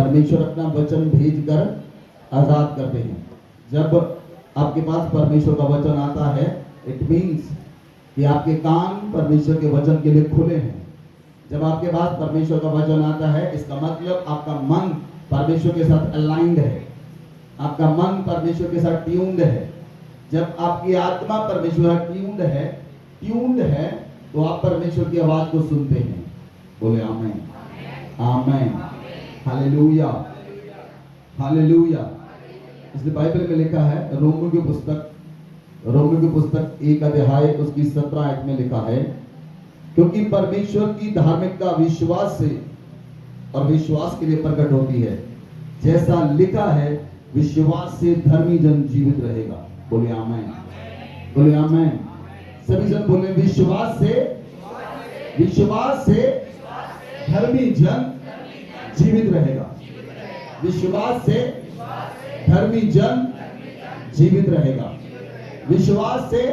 परमेश्वर अपना वचन भेजकर आजाद करते हैं। जब आपके पास परमेश्वर का वचन आता है, इट मीन्स कि आपके कान परमेश्वर के वचन के लिए खुले हैं। जब आपके पास परमेश्वर का वचन आता है, इसका मतलब आपका मन परमेश्वर के साथ अलाइंड है, आपका मन परमेश्वर के साथ ट्यून्ड है। जब आपकी आत्मा परमेश्वर ट्यून्ड है तो आप परमेश्वर की आवाज को सुनते हैं। बोले आमीन, आमीन, हालेलुया, हालेलुया। इसलिए बाइबल में लिखा है, रोमियो की पुस्तक 1 अध्याय उसकी 17 आयत में लिखा है, क्योंकि परमेश्वर की धार्मिकता विश्वास से और विश्वास के लिए प्रकट होती है, जैसा लिखा है, विश्वास से धर्मी जन जीवित रहेगा। बोले आमीन, बोले आमीन। सभी जन बोले विश्वास से धर्मी जन जीवित रहेगा। विश्वास से धर्मी जन जीवित रहेगा। विश्वास से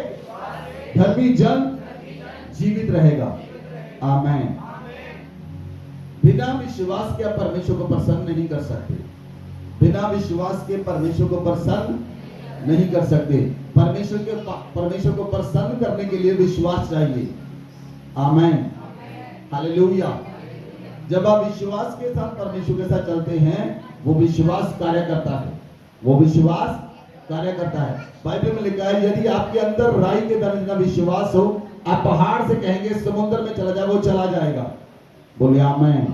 धर्मी जन जीवित रहेगा। आमीन। बिना विश्वास के आप परमेश्वर को प्रसन्न नहीं कर सकते। बिना विश्वास के परमेश्वर को प्रसन्न नहीं कर सकते। परमेश्वर को प्रसन्न करने के लिए विश्वास चाहिए। आमीन, हालेलुया। जब आप विश्वास के साथ परमेश्वर के साथ चलते हैं, वो विश्वास कार्य करता है, वो विश्वास कार्य करता है। बाइबल में लिखा है, यदि आपके अंदर राई के दाने जितना विश्वास हो, आप पहाड़ से कहेंगे समुद्र में चला जाए, वो चला जाएगा। बोले आमीन।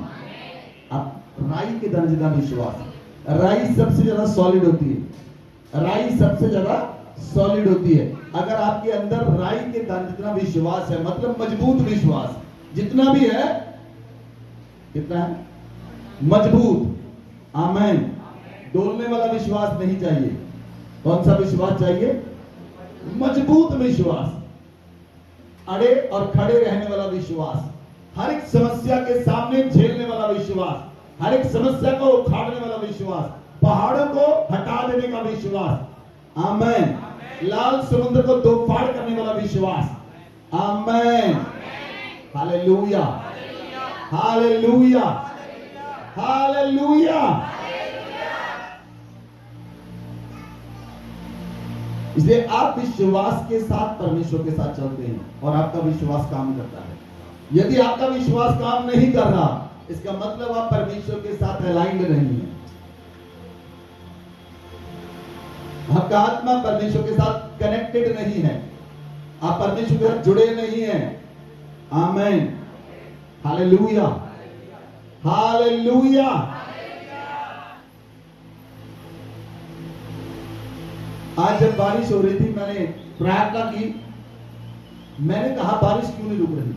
आप राई के दाने जितना विश्वास, राई सबसे ज्यादा सॉलिड होती है, राई सबसे ज्यादा सॉलिड होती है। अगर आपके अंदर राई के दाने जितना विश्वास है, मतलब मजबूत विश्वास जितना भी है, कितना है? मजबूत। आमीन। डोलने वाला विश्वास नहीं चाहिए। कौन सा विश्वास चाहिए? मजबूत विश्वास, अड़े और खड़े रहने वाला विश्वास, हर एक समस्या के सामने झेलने वाला विश्वास, हर एक समस्या को उखाड़ने वाला विश्वास, पहाड़ों को हटा देने का विश्वास। आमीन। लाल समुद्र को दो फाड़ करने वाला विश्वास। आमीन, हालेलुया, हालेलुया, हालेलुया। इसलिए आप विश्वास के साथ परमेश्वर के साथ चलते हैं और आपका विश्वास काम करता है। यदि आपका विश्वास काम नहीं कर रहा, इसका मतलब आप परमेश्वर के साथ अलाइंड नहीं है। आपका आत्मा परमेश्वर के साथ कनेक्टेड नहीं है, आप परमेश्वर के साथ जुड़े नहीं हैं। आमीन, हालेलुया, हालेलुया। आज जब बारिश हो रही थी, मैंने प्रार्थना की, मैंने कहा बारिश क्यों नहीं रुक रही?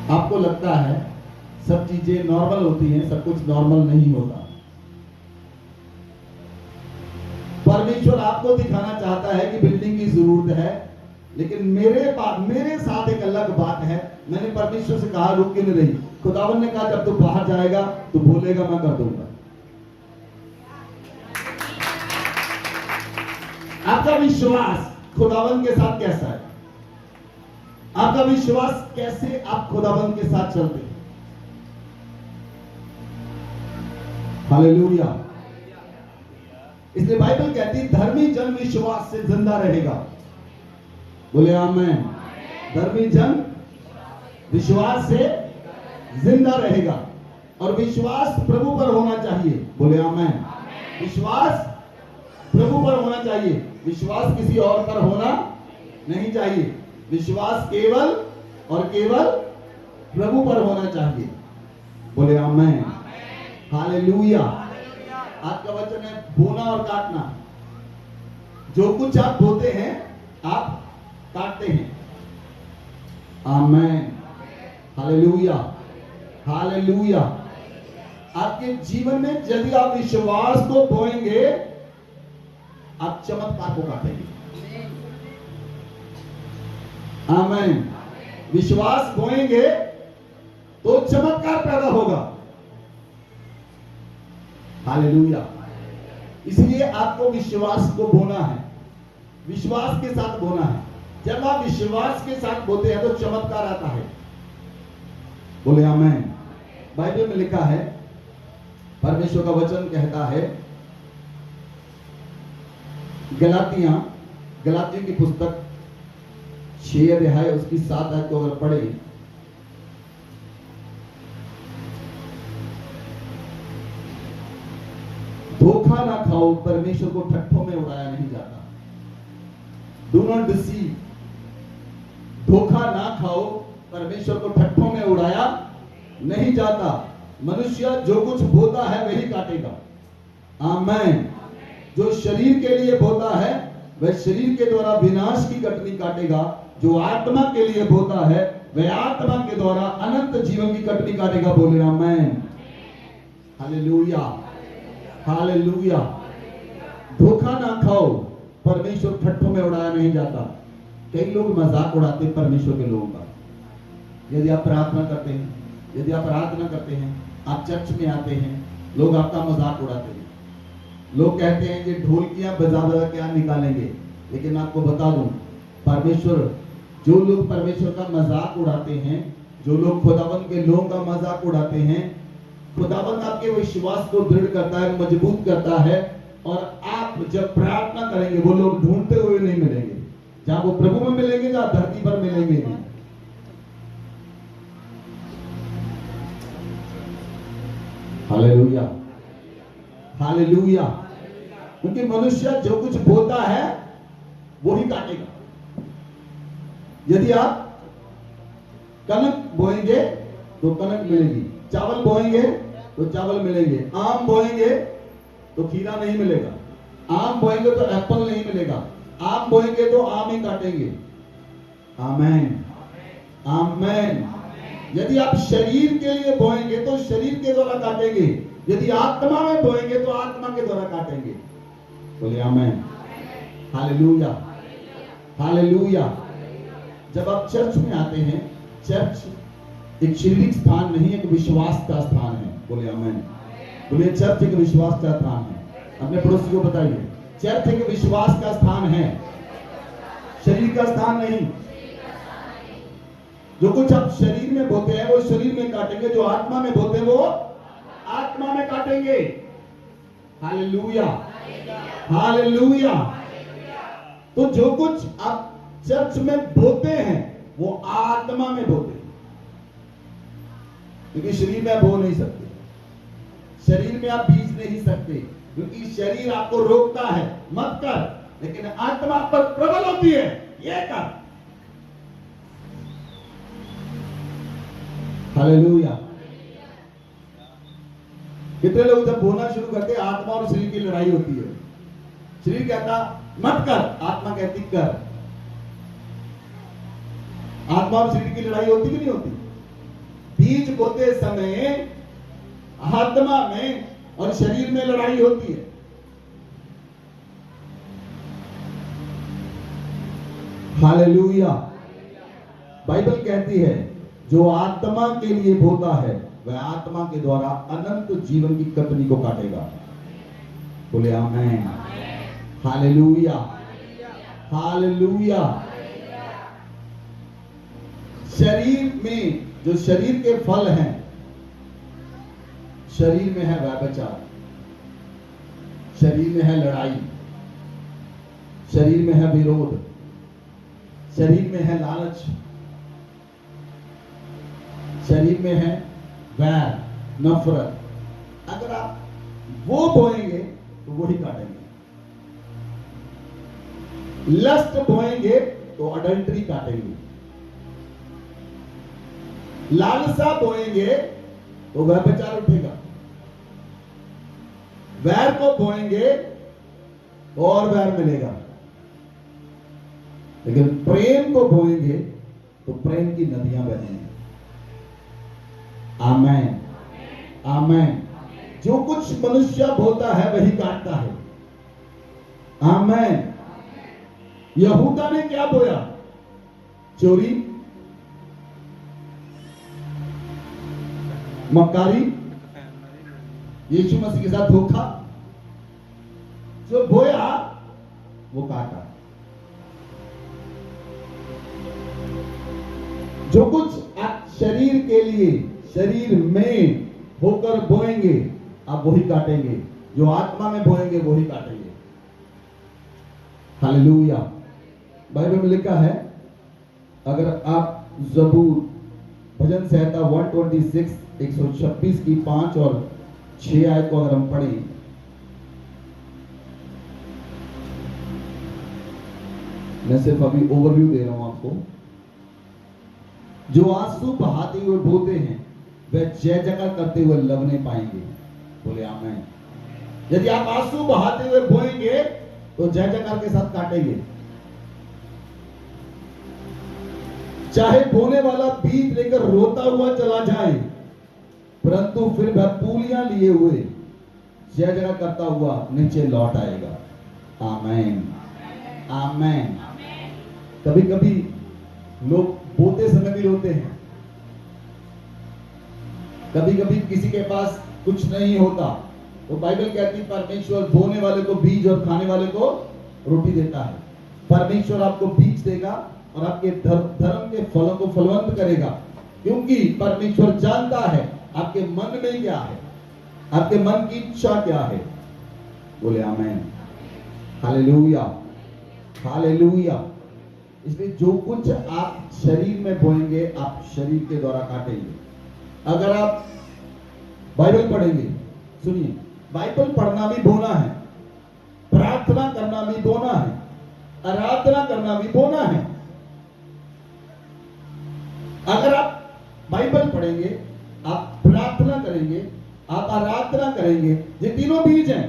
आपको लगता है सब चीजें नॉर्मल होती हैं, सब कुछ नॉर्मल नहीं होता। परमेश्वर आपको दिखाना चाहता है कि बिल्डिंग की जरूरत है, लेकिन मेरे साथ एक अलग बात है। मैंने परमेश्वर से कहा रुक क्यों नहीं रही? खुदावन ने कहा जब तू बाहर जाएगा तो बोलेगा मैं कर दूंगा। आपका विश्वास खुदावन के साथ कैसा है? आपका विश्वास कैसे आप खुदावन के साथ चलते हैं? हालेलुया। इसलिए बाइबल कहती है धर्मी जन विश्वास से जिंदा रहेगा। बोले आमीन। धर्मी जन विश्वास से जिंदा रहेगा। और विश्वास प्रभु पर होना चाहिए। बोले आमीन। विश्वास प्रभु पर होना चाहिए, विश्वास किसी और पर होना नहीं चाहिए। विश्वास केवल और केवल प्रभु पर होना चाहिए। बोले आमीन, हालेलुया। आज का वचन है बोना और काटना। जो कुछ आप बोते हैं आप काटते हैं। आमीन, हालेलुया, हालेलुया। आपके जीवन में यदि आप विश्वास को बोएंगे, आप चमत्कार को काटेंगे। आमीन। विश्वास बोएंगे तो चमत्कार पैदा होगा। हालेलुया। इसलिए आपको विश्वास को बोना है, विश्वास के साथ बोना है। जब आप विश्वास के साथ बोते हैं तो चमत्कार आता है। बोले आमेन। बाइबल में लिखा है, परमेश्वर का वचन कहता है, गलातियों की पुस्तक 6 अध्याय उसकी 7 आयत को अगर पढ़े, धोखा ना खाओ, परमेश्वर को ठट्ठों में उड़ाया नहीं जाता। डू नॉट डिसीव, धोखा ना खाओ, परमेश्वर को ठट्ठों में उड़ाया नहीं जाता। मनुष्य जो कुछ बोता है वही काटेगा। आमीन। जो शरीर के लिए बोता है वह शरीर के द्वारा विनाश की कटनी काटेगा, जो आत्मा के लिए बोता है वह आत्मा के द्वारा अनंत जीवन की कटनी काटेगा। बोले आमीन। Hallelujah, hallelujah. धोखा ना खाओ, परमेश्वर ठट्ठों में उड़ाया नहीं जाता। कई लोग मजाक उड़ाते हैं परमेश्वर के लोगों का। यदि आप प्रार्थना करते हैं, यदि आप आराधना करते हैं, आप चर्च में आते हैं, लोग आपका मजाक उड़ाते हैं। लोग कहते हैं कि ढोलकियां बजा बजा क्या निकालेंगे। लेकिन आपको बता दूं, परमेश्वर, जो लोग परमेश्वर का मजाक उड़ाते हैं, जो लोग खुदावन के लोगों का मजाक उड़ाते हैं, खुदावन आपके विश्वास को दृढ़ करता है, मजबूत करता है। और आप जब प्रार्थना करेंगे, वो लोग ढूंढते हुए नहीं मिलेंगे। जहां वो प्रभु में मिलेंगे, जहां धरती पर मिलेंगे नहीं। Hallelujah, hallelujah. क्योंकि मनुष्य जो कुछ बोता है वो ही काटेगा। यदि आप कनक बोएंगे तो कनक मिलेगी, चावल बोएंगे तो चावल मिलेंगे, आम बोएंगे तो खीरा नहीं मिलेगा, आम बोएंगे तो एप्पल नहीं मिलेगा, आम बोएंगे तो आम ही काटेंगे। आमीन, आमीन। यदि आप शरीर के लिए बोएंगे तो शरीर के द्वारा काटेंगे, यदि आत्मा में बोएंगे तो आत्मा के द्वारा काटेंगे। बोले आमीन। Hallelujah, hallelujah. जब आप चर्च में आते हैं, चर्च एक शारीरिक स्थान नहीं, एक विश्वास का स्थान है। बोले आमीन। बोले चर्च एक विश्वास का स्थान है। अपने पड़ोसी को बताइए, चर्च एक विश्वास का स्थान है, शरीर का स्थान नहीं। जो कुछ आप शरीर में बोते हैं वो शरीर में काटेंगे, जो आत्मा में बोते हैं वो आत्मा में काटेंगे। Hallelujah, hallelujah. तो जो कुछ आप चर्च में बोते हैं वो आत्मा में बोते हैं, क्योंकि शरीर में आप बो नहीं सकते, शरीर में आप बीज नहीं सकते, क्योंकि शरीर आपको रोकता है मत कर, लेकिन आत्मा पर प्रबल होती है, ये कर। हालेलुया। कितने लोग जब बोलना शुरू करते हैं, आत्मा और शरीर की लड़ाई होती है। शरीर कहता मत कर, आत्मा कहती कर। आत्मा और शरीर की लड़ाई होती कि नहीं होती? बीज बोते समय आत्मा में और शरीर में लड़ाई होती है। हालेलुया। बाइबल कहती है, जो आत्मा के लिए बोता है वह आत्मा के द्वारा अनंत जीवन की कटनी को काटेगा। बोले आमीन। Hallelujah, hallelujah. शरीर में जो शरीर के फल हैं, शरीर में है व्यभिचार, शरीर में है लड़ाई, शरीर में है विरोध, शरीर में है लालच, शरीर में है वैर, नफरत। अगर आप वो बोएंगे तो वही काटेंगे। लस्ट बोएंगे तो अडल्ट्री काटेंगे, लालसा बोएंगे तो व्यभिचार उठेगा, वैर को बोएंगे तो और वैर मिलेगा, लेकिन प्रेम को बोएंगे तो प्रेम की नदियां बहेंगी। आमीन, आमीन। जो कुछ मनुष्य बोता है वही काटता है। आमीन। यहूदा ने क्या बोया? चोरी, मक्कारी, यीशु मसीह के साथ धोखा। जो बोया वो काटा। जो कुछ आप शरीर के लिए, शरीर में होकर बोएंगे, आप वही काटेंगे। जो आत्मा में बोएंगे वही काटेंगे। हालेलुया। बाइबल में लिखा है, अगर आप जबूर भजन संहिता 126 126 की 5 और 6 आयत को अगर हम पढ़ें, मैं सिर्फ अभी ओवरव्यू दे रहा हूं आपको। जो आंसू बहाते हुए बोते हैं वे जय जयकार करते हुए लवने पाएंगे। बोले आमीन। यदि आप आंसू बहाते हुए बोएंगे तो जय जयकार के साथ काटेंगे। चाहे बोने वाला बीज लेकर रोता हुआ चला जाए, परंतु फिर वह पूलियां लिए हुए जय जयकार करता हुआ नीचे लौट आएगा। आमीन, आमीन। कभी कभी लोग बोते समय भी रोते हैं। कभी कभी किसी के पास कुछ नहीं होता तो बाइबल कहती है परमेश्वर बोने वाले को बीज और खाने वाले को रोटी देता है। परमेश्वर आपको बीज देगा और आपके धर्म के फलों को फलवंत करेगा, क्योंकि परमेश्वर जानता है आपके मन में क्या है, आपके मन की इच्छा क्या है। बोले आमीन, हालेलुया, हालेलुया। इसलिए जो कुछ आप शरीर में बोएंगे आप शरीर के द्वारा काटेंगे। अगर आप बाइबल पढ़ेंगे, सुनिए, बाइबल पढ़ना भी बोना है, प्रार्थना करना भी बोना है, आराधना करना भी बोना है। अगर आप बाइबल पढ़ेंगे, आप प्रार्थना करेंगे, आप आराधना करेंगे, ये तीनों बीज हैं।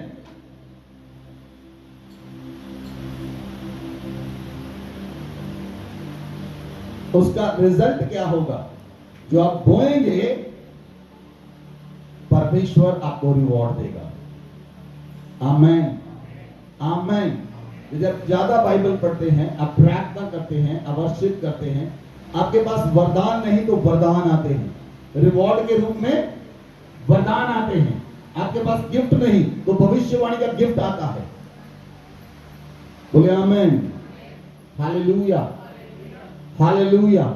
उसका रिजल्ट क्या होगा? जो आप बोएंगे परमेश्वर आपको रिवॉर्ड देगा। आमीन, आमीन। जब ज्यादा बाइबल पढ़ते हैं, आप प्रार्थना करते हैं, आप वर्शिप करते हैं, आपके पास वरदान नहीं तो वरदान आते हैं, रिवॉर्ड के रूप में वरदान आते हैं। आपके पास गिफ्ट नहीं तो भविष्यवाणी का गिफ्ट आता है। बोले आमीन, हालेलुया, हालेलुया।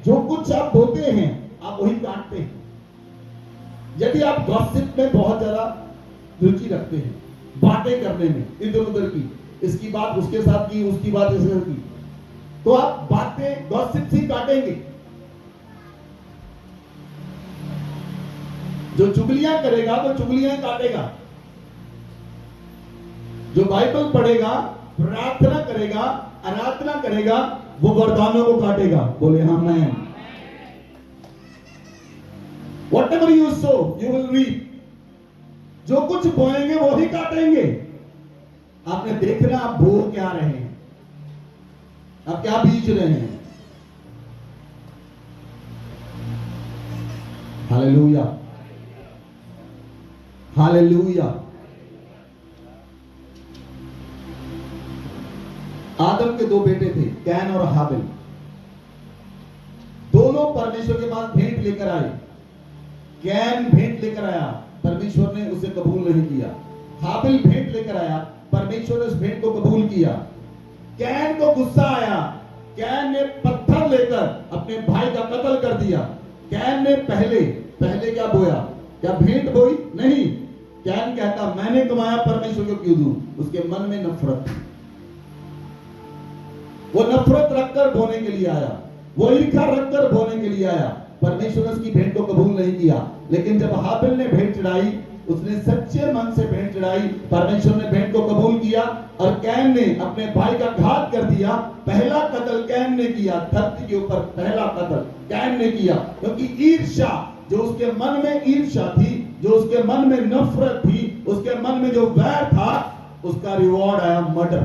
जो कुछ आप बोते हैं आप वही काटते हैं। यदि आप गॉसिप में बहुत ज्यादा रुचि रखते हैं, बातें करने में इधर उधर की, इसकी बात उसके साथ की, उसकी बात इसके साथ की, तो आप बातें गॉसिप से काटेंगे। जो चुगलियां करेगा वो चुगलियां काटेगा। जो बाइबल पढ़ेगा, प्रार्थना करेगा, आराधना करेगा, वो वरदानों को काटेगा। बोले आमीन। Whatever you sow, you will reap. जो कुछ बोएंगे वो ही काटेंगे। आपने देखना आप बो क्या रहे हैं, आप क्या बीज रहे हैं। Hallelujah, hallelujah. आदम के दो बेटे थे, कैन और हाबिल। दोनों परमेश्वर के पास भेंट लेकर आए। कैन भेंट लेकर आया, परमेश्वर ने उसे कबूल नहीं किया। हाबिल भेंट लेकर आया, परमेश्वर ने उस भेंट को कबूल किया। कैन को गुस्सा आया, कैन ने पत्थर लेकर अपने भाई का कत्ल कर दिया। कैन ने पहले क्या बोया? क्या भेंट बोई? नहीं। कैन कहता मैंने कमाया, परमेश्वर को क्यों दूं? उसके मन में नफरत थी। वो नफरत रखकर बोने के लिए आया, वो ईर्ष्या रखकर बोने के लिए आया। परमेश्वर ने उसकी भेंट को कबूल नहीं किया। लेकिन जब हाबिल ने भेंट चढ़ाई, उसने सच्चे मन से भेंट चढ़ाई, परमेश्वर ने भेंट को कबूल किया। और कैन ने अपने भाई का घात कर दिया। पहला कत्ल कैन ने किया, धरती के ऊपर पहला कत्ल कैन ने किया, क्योंकि ईर्ष्या, जो उसके मन में ईर्ष्या थी, जो उसके मन में नफरत थी, उसके मन में जो वैर था, उसका रिवॉर्ड आया मर्डर।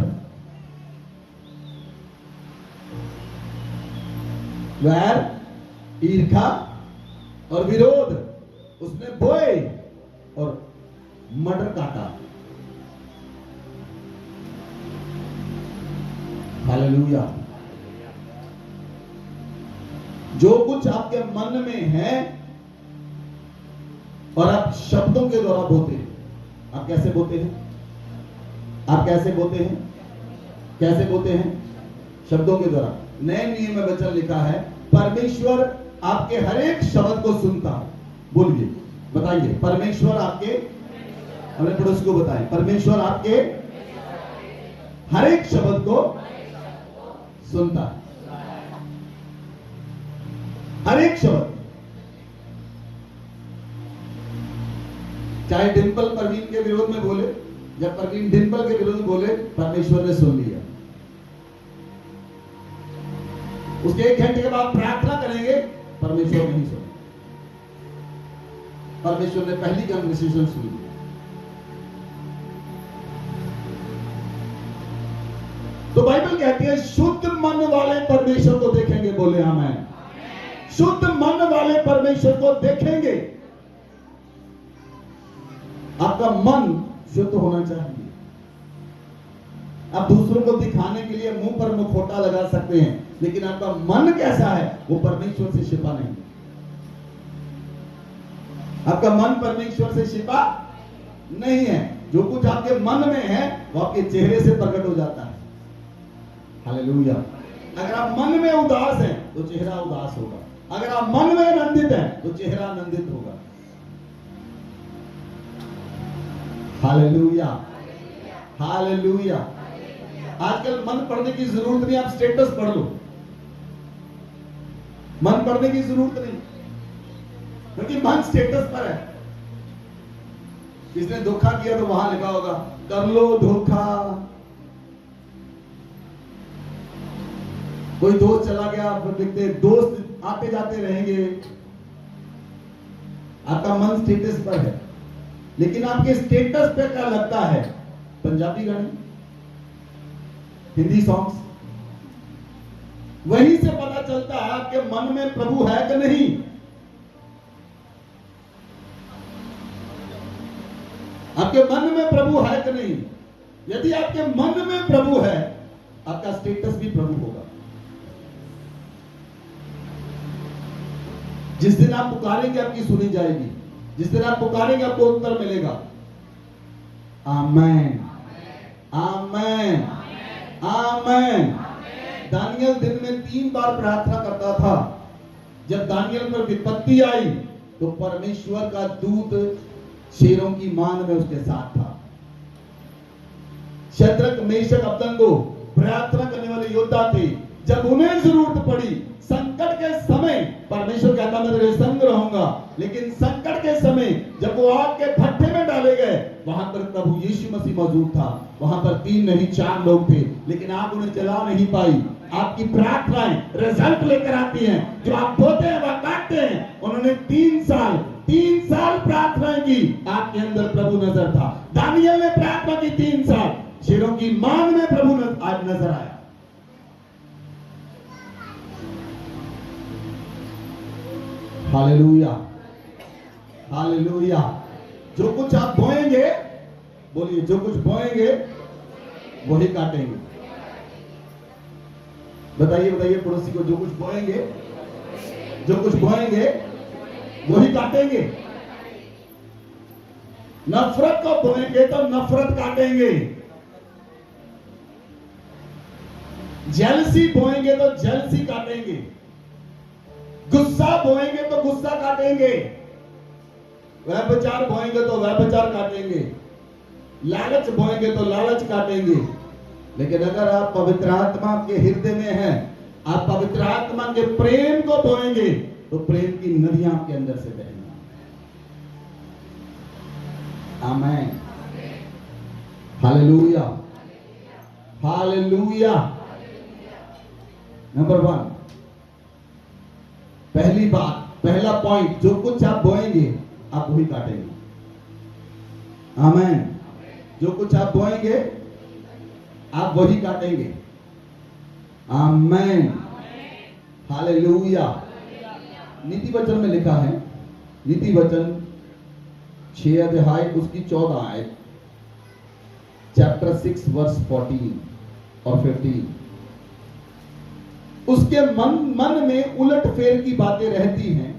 वैर, ईर्ष्या और विरोध उसने बोए और मर्डर काटा। हालेलुया। जो कुछ आपके मन में है और आप शब्दों के द्वारा बोते हैं, आप कैसे बोते हैं? आप कैसे बोते हैं? कैसे बोते हैं? शब्दों के द्वारा। नए नियम में वचन लिखा है, परमेश्वर आपके हर एक शब्द को सुनता है। बोलिए, बताइए, परमेश्वर आपके, अपने पड़ोसी को बताएं, परमेश्वर आपके हर एक शब्द को सुनता है। हर एक शब्द, चाहे डिंपल परवीन के विरोध में बोले या परवीन डिंपल के विरोध में बोले, परमेश्वर ने सुन लिया। उसके 1 घंटे के बाद प्रार्थना करेंगे, परमेश्वर नहीं सुने। परमेश्वर ने पहली कन्वर्सेशन सुनी। तो बाइबल कहती है शुद्ध मन वाले परमेश्वर को देखेंगे। बोले आमीन। शुद्ध मन वाले परमेश्वर को देखेंगे। आपका मन शुद्ध होना चाहिए। आप दूसरों को दिखाने के लिए मुंह पर मुखौटा लगा सकते हैं, लेकिन आपका मन कैसा है वो परमेश्वर से छिपा नहीं। आपका मन परमेश्वर से छिपा नहीं है। जो कुछ आपके मन में है वो आपके चेहरे से प्रकट हो जाता है। हालेलुया। अगर आप मन में उदास हैं तो चेहरा उदास होगा। अगर आप मन में आनंदित हैं तो चेहरा आनंदित होगा। Hallelujah, hallelujah. आजकल मन पढ़ने की जरूरत नहीं, आप स्टेटस पढ़ लो। मन पढ़ने की जरूरत नहीं, क्योंकि मन स्टेटस पर है। किसने धोखा किया तो वहां लिखा होगा कर लो धोखा। कोई दोस्त चला गया, फिर लिखते दोस्त आते जाते रहेंगे। आपका मन स्टेटस पर है, लेकिन आपके स्टेटस पे क्या लगता है? पंजाबी गाने, हिंदी सॉन्ग्स। वहीं से पता चलता है आपके मन में प्रभु है कि नहीं। आपके मन में प्रभु है कि नहीं। यदि आपके मन में प्रभु है, आपका स्टेटस भी प्रभु होगा। जिस दिन आप पुकारेंगे आपकी सुनी जाएगी। जिस दिन आप पुकारेंगे आपको उत्तर मिलेगा। आमेन, आमेन, आमेन। दानियल दिन में 3 बार प्रार्थना करता था। जब दानियल पर विपत्ति आई तो परमेश्वर का दूत शेरों की मान में उसके साथ था। शद्रक, मेशक, अबदनगो प्रार्थना करने वाले योद्धा थे। जब उन्हें जरूरत पड़ी, संकट के समय, परमेश्वर कहता मैं तेरे संग रहूंगा। लेकिन संकट के समय जब वो आग के भट्ठे में डाले गए, वहां पर प्रभु यीशु मसीह मौजूद था। वहां पर 3 नहीं 4 लोग थे, लेकिन आग उन्हें जला नहीं पाई। आपकी प्रार्थनाएं रिजल्ट लेकर आती हैं। जो आप बोते हैं वह काटते हैं। उन्होंने 3 साल प्रार्थनाएं की, आपके अंदर प्रभु नजर था। दानियल ने प्रार्थना की 3 साल, शेरों की मान में प्रभु आज नजर आया। Hallelujah, hallelujah. जो कुछ आप बोएंगे, बोलिए, जो कुछ बोएंगे वही काटेंगे। बताइए, बताइए पड़ोसी को, जो कुछ बोएंगे, जो कुछ बोएंगे वही काटेंगे। नफरत को बोएंगे तो नफरत काटेंगे। जेलसी बोएंगे तो जेलसी काटेंगे। गुस्सा बोएंगे तो गुस्सा काटेंगे। व्यभिचार बोएंगे तो व्यभिचार काटेंगे। लालच बोएंगे तो लालच काटेंगे। लेकिन अगर आप पवित्र आत्मा के हृदय में हैं, आप पवित्र आत्मा के प्रेम को बोएंगे तो प्रेम की नदियां आपके अंदर से बहेंगी। आमीन, हालेलुया, हालेलुया। नंबर 1, पहली बात, पहला पॉइंट, जो कुछ आप बोएंगे आप वही काटेंगे। आमीन। जो कुछ आप बोएंगे आप वही काटेंगे। आमीन, हालेलुया। नीति वचन में लिखा है, नीति वचन 6 अध्याय उसकी 14 आयत, चैप्टर 6 वर्स 14 और 15। उसके मन में उलट फेर की बातें रहती हैं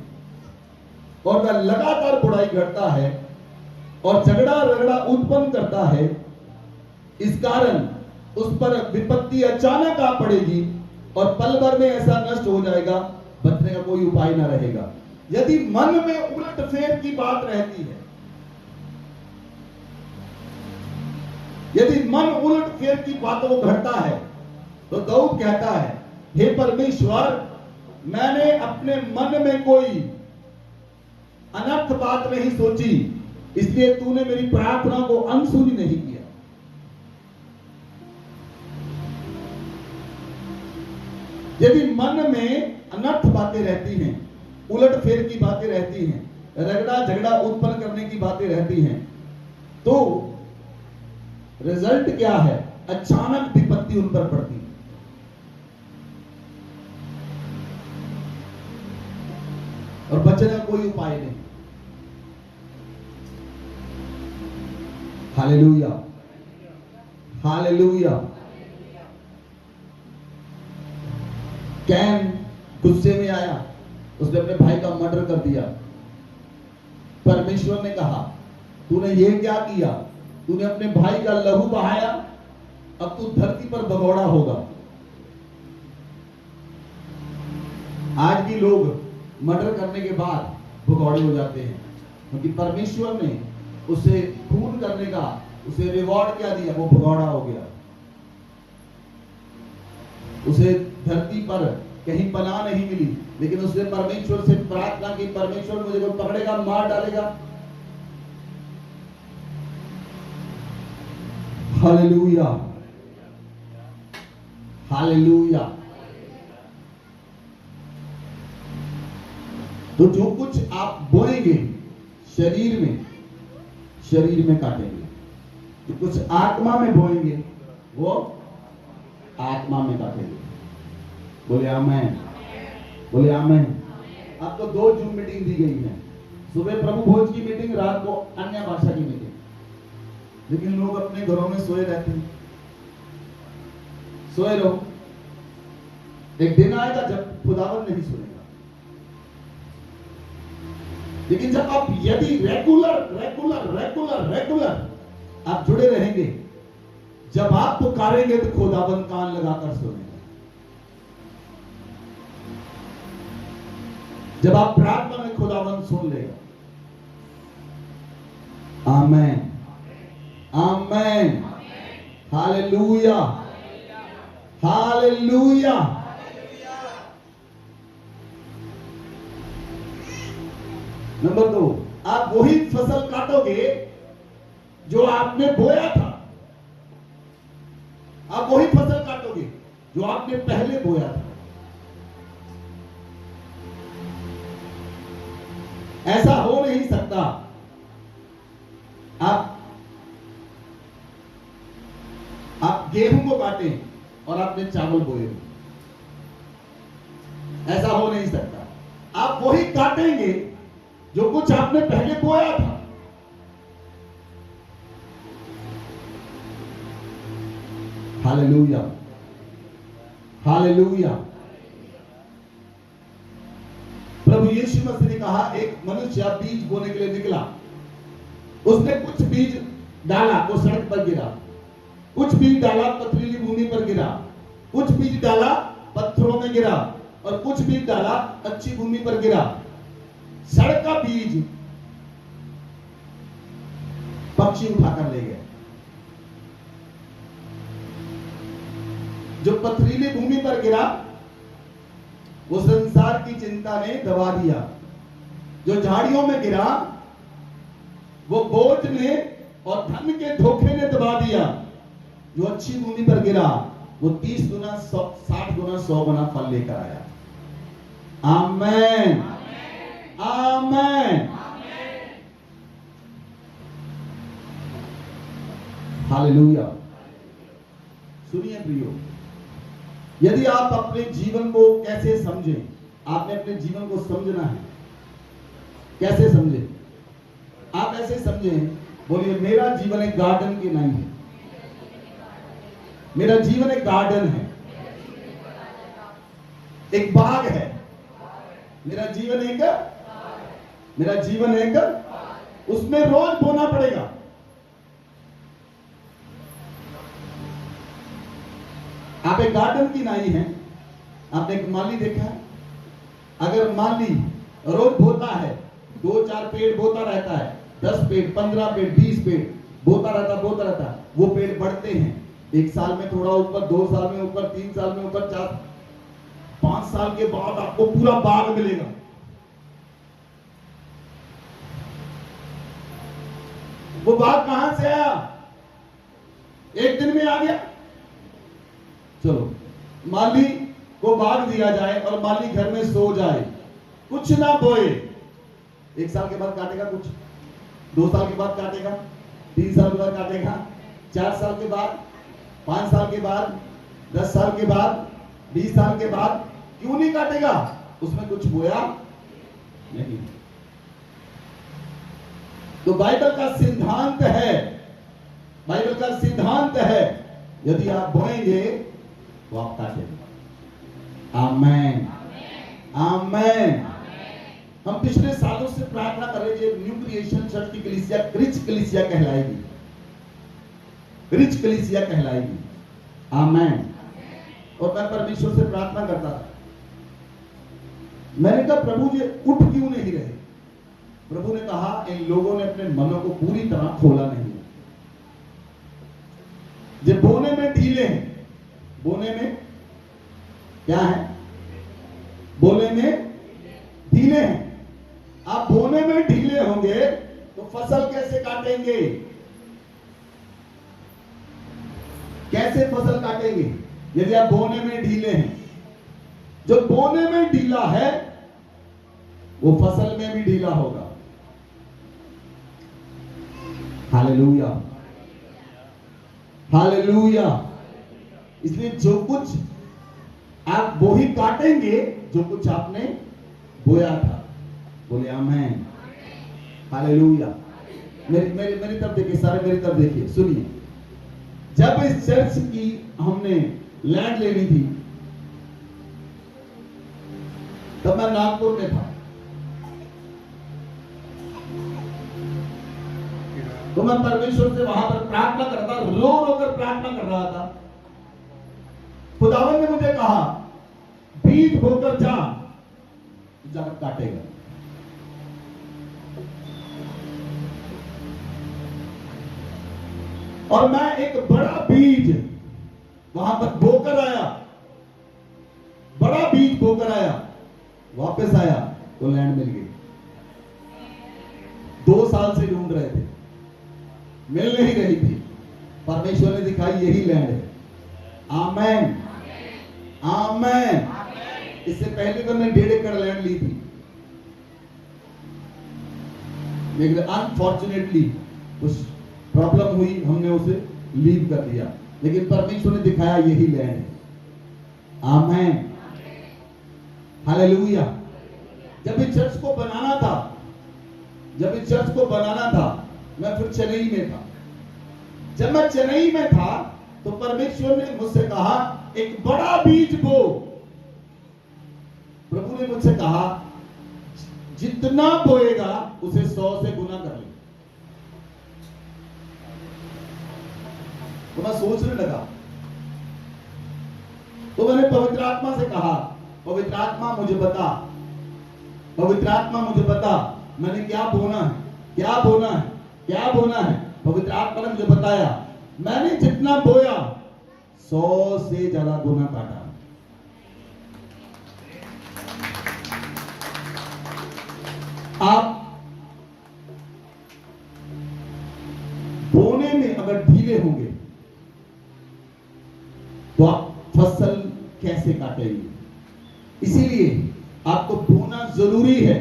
और वह लगातार बुराई करता है और झगड़ा रगड़ा उत्पन्न करता है। इस कारण उस पर विपत्ति अचानक आ पड़ेगी और पल भर में ऐसा नष्ट हो जाएगा बचने का कोई उपाय ना रहेगा। यदि मन में उलटफेर की बात रहती है, यदि मन उलटफेर की बातों को घड़ता है, तो दाऊद कहता है, हे परमेश्वर, मैंने अपने मन में कोई अनर्थ बात नहीं सोची, इसलिए तूने मेरी प्रार्थना को अनसुनी नहीं किया। यदि मन में अनर्थ बातें रहती हैं, उलटफेर की बातें रहती हैं, रगड़ा झगड़ा उत्पन्न करने की बातें रहती हैं, तो रिजल्ट क्या है? अचानक विपत्ति उन पर पड़ती है। और बचने का कोई उपाय नहीं। Hallelujah, hallelujah. कैन गुस्से में आया, उसने अपने भाई का मर्डर कर दिया। परमेश्वर ने कहा, तूने ये क्या किया? तूने अपने भाई का लहू बहाया, अब तू धरती पर भगोड़ा होगा। आज भी लोग मर्डर करने के बाद भगोड़े हो जाते हैं, क्योंकि परमेश्वर ने उसे खून करने का उसे रिवॉर्ड क्या दिया? वो भगोड़ा हो गया। उसे धरती पर कहीं पनाह नहीं मिली, लेकिन उसने परमेश्वर से प्रार्थना की, परमेश्वर मुझे को पकड़ेगा, मार डालेगा। Hallelujah, hallelujah. तो जो कुछ आप बोएंगे शरीर में काटेंगे। जो कुछ आत्मा में बोएंगे वो आत्मा में काटेंगे। बोले आमेन, बोले आमेन। अब तो 2 जूम मीटिंग दी गई है, सुबह प्रभु भोज की मीटिंग, रात को अन्य भाषा की मीटिंग। लेकिन लोग अपने घरों में सोए रहते हैं। सोए रहो, एक दिन आएगा जब खुदावन नहीं सोएगा। लेकिन जब आप यदि रेगुलर आप जुड़े रहेंगे, जब आप पुकारेंगे तो खुदावन कान लगाकर सुनेगा। जब आप प्रार्थना में, खुदावन सुन लेगा। आमेन, आमेन, हालेलुया, हालेलुया। नंबर 2, आप वही फसल काटोगे जो आपने बोया था। आप वही फसल काटोगे जो आपने पहले बोया था। ऐसा हो नहीं सकता। आप गेहूं को काटें और आपने चावल बोए। ऐसा हो नहीं सकता। आप वही काटेंगे जो कुछ आपने पहले बोया था। Hallelujah, hallelujah. प्रभु यीशु मसीह ने कहा, एक मनुष्य बीज बोने के लिए निकला। उसने कुछ बीज डाला, वो सड़क पर गिरा। कुछ बीज डाला, पथरीली भूमि पर गिरा। कुछ बीज डाला, पत्थरों में गिरा। और कुछ बीज डाला, अच्छी भूमि पर गिरा। सड़क का बीज पक्षी उठाकर ले गए। जो पथरीली भूमि पर गिरा, वो संसार की चिंता ने दबा दिया। जो झाड़ियों में गिरा, वो बोझ ने और धन के धोखे ने दबा दिया। जो अच्छी भूमि पर गिरा, वो 30 गुना, 60 गुना, 100 गुना फल लेकर आया। आमेन, आमेन, हालेलुया। सुनिए प्रियो, यदि आप अपने जीवन को कैसे समझें, आपने अपने जीवन को समझना है। कैसे समझें? आप ऐसे समझें, बोलिए, मेरा जीवन एक गार्डन की नहीं है। मेरा जीवन एक गार्डन है, एक बाग है। मेरा जीवन एक उसमें रोज बोना पड़ेगा। आप एक गार्डन की नाई हैं। आपने एक माली देखा है? अगर मान ली रोज बोता है, 2-4 पेड़ बोता रहता है, 10 पेड़, 15 पेड़, 20 पेड़ बोता रहता, वो पेड़ बढ़ते हैं। 1 साल में थोड़ा ऊपर, 2 साल में ऊपर, 3 साल में ऊपर, 4, 5 साल के बाद आपको पूरा बाग मिलेगा। वो बाग कहां से आया? एक दिन में आ गया? चलो, माली को बाग दिया जाए और माली घर में सो जाए, कुछ ना बोए, 1 साल के बाद काटेगा कुछ, 2 साल के बाद काटेगा, 3 साल के बाद काटेगा, 4 साल के बाद, 5 साल के बाद, 10 साल के बाद, 20 साल के बाद, क्यों नहीं काटेगा? उसमें कुछ बोया नहीं। तो बाइबल का सिद्धांत है, बाइबल का सिद्धांत है, यदि आप बोएंगे तो आप काटेंगे। आमेन, आमेन। हम पिछले सालों से प्रार्थना कर रहे थे, न्यू क्रिएशन चर्च की कलीसिया रिच कलीसिया कहलाएगी, रिच कलीसिया कहलाएगी। आमेन। और मैं परमेश्वर से प्रार्थना करता था, मैंने कहा प्रभु जी उठ क्यों नहीं रहे? प्रभु ने कहा इन लोगों ने अपने मनों को पूरी तरह खोला नहीं। जब बोने में ढीले हैं, बोने में क्या है? बोने में ढीले हैं। आप बोने में ढीले होंगे तो फसल कैसे काटेंगे? कैसे फसल काटेंगे यदि आप बोने में ढीले हैं? जो बोने में ढीला है वो फसल में भी ढीला होगा। Hallelujah, hallelujah. इसलिए जो कुछ आप वो ही काटेंगे जो कुछ आपने बोया था। बोले आमेन, हालेलुया। मेरी तरफ देखिए, सारे मेरी तरफ देखिए, सुनिए। जब इस चर्च की हमने लैंड लेनी थी तब मैं नागपुर में था, तो मैं परमेश्वर से वहां पर प्रार्थना करता, रो रो कर प्रार्थना कर रहा था। खुदावन ने मुझे कहा बीज बोकर जा, जाकर काटेगा। और मैं एक बड़ा बीज वहां पर बोकर आया, बड़ा बीज बोकर आया, वापस आया तो लैंड मिल गई। 2 साल से ढूंढ रहे थे, मिल नहीं रही थी, परमेश्वर ने दिखाई यही लैंड है। आमेन, आमेन। इससे पहले तो मैं 1.5 एकड़ लैंड ली थी, लेकिन अनफॉर्चुनेटली कुछ प्रॉब्लम हुई, हमने उसे लीव कर दिया, लेकिन परमेश्वर ने दिखाया यही लैंड है। आमेन, हालेलुया। जब इस चर्च को बनाना था, जब इस चर्च को बनाना था, मैं फिर चेन्नई में था। जब मैं चेन्नई में था तो परमेश्वर ने मुझसे कहा एक बड़ा बीज बो। प्रभु ने मुझसे कहा जितना बोएगा उसे 100 से गुना कर ले। तो मैं सोचने लगा, तो मैंने पवित्र आत्मा से कहा, पवित्र आत्मा मुझे बता, पवित्र आत्मा मुझे बता मैंने क्या बोना है, क्या बोना है, क्या बोना है। पवित्र आत्मा ने मुझे बताया, मैंने जितना बोया 100 से ज्यादा गुना काटा। आप बोने में अगर ढीले होंगे तो आप फसल कैसे काटेंगे? इसीलिए आपको बोना जरूरी है।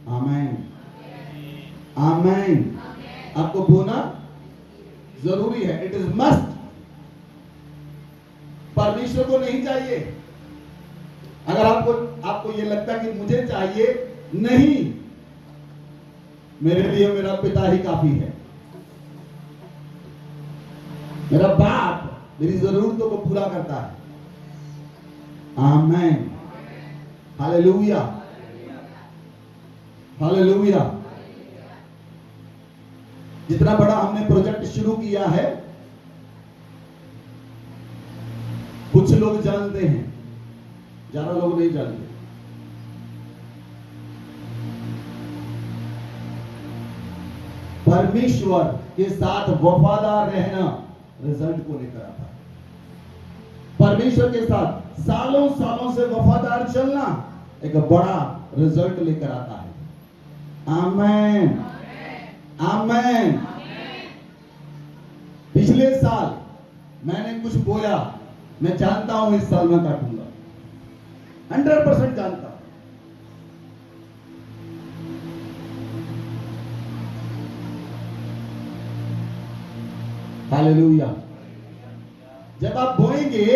आमेन, आमेन। आपको बोना जरूरी है, इट इज मस्ट। परमेश्वर को नहीं चाहिए। अगर आपको ये लगता है कि मुझे चाहिए, नहीं, मेरे लिए मेरा पिता ही काफी है। मेरा बाप मेरी जरूरतों को पूरा करता है। आमेन, हालेलुया, हालेलुया। जितना बड़ा हमने प्रोजेक्ट शुरू किया है, कुछ लोग जानते हैं, ज्यादा लोग नहीं जानते। परमेश्वर के साथ वफादार रहना रिजल्ट को लेकर आता है। परमेश्वर के साथ सालों सालों से वफादार चलना एक बड़ा रिजल्ट लेकर आता है। आमेन, आमेन। पिछले साल मैंने कुछ बोया, मैं जानता हूं इस साल मैं काटूंगा, 100% जानता हूं। हालेलुया। जब आप बोएंगे,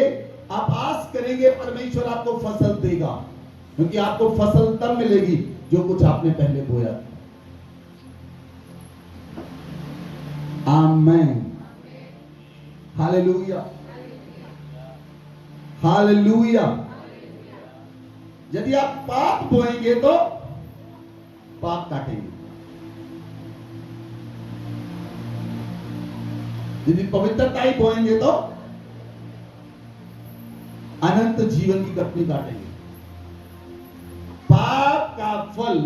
आप आस करेंगे परमेश्वर आपको फसल देगा, क्योंकि आपको फसल तब मिलेगी जो कुछ आपने पहले बोया। आमेन, हालेलुया, हालेलुया। यदि आप पाप बोएंगे तो पाप काटेंगे, यदि पवित्रता ही बोएंगे तो अनंत जीवन की कटनी काटेंगे। पाप का फल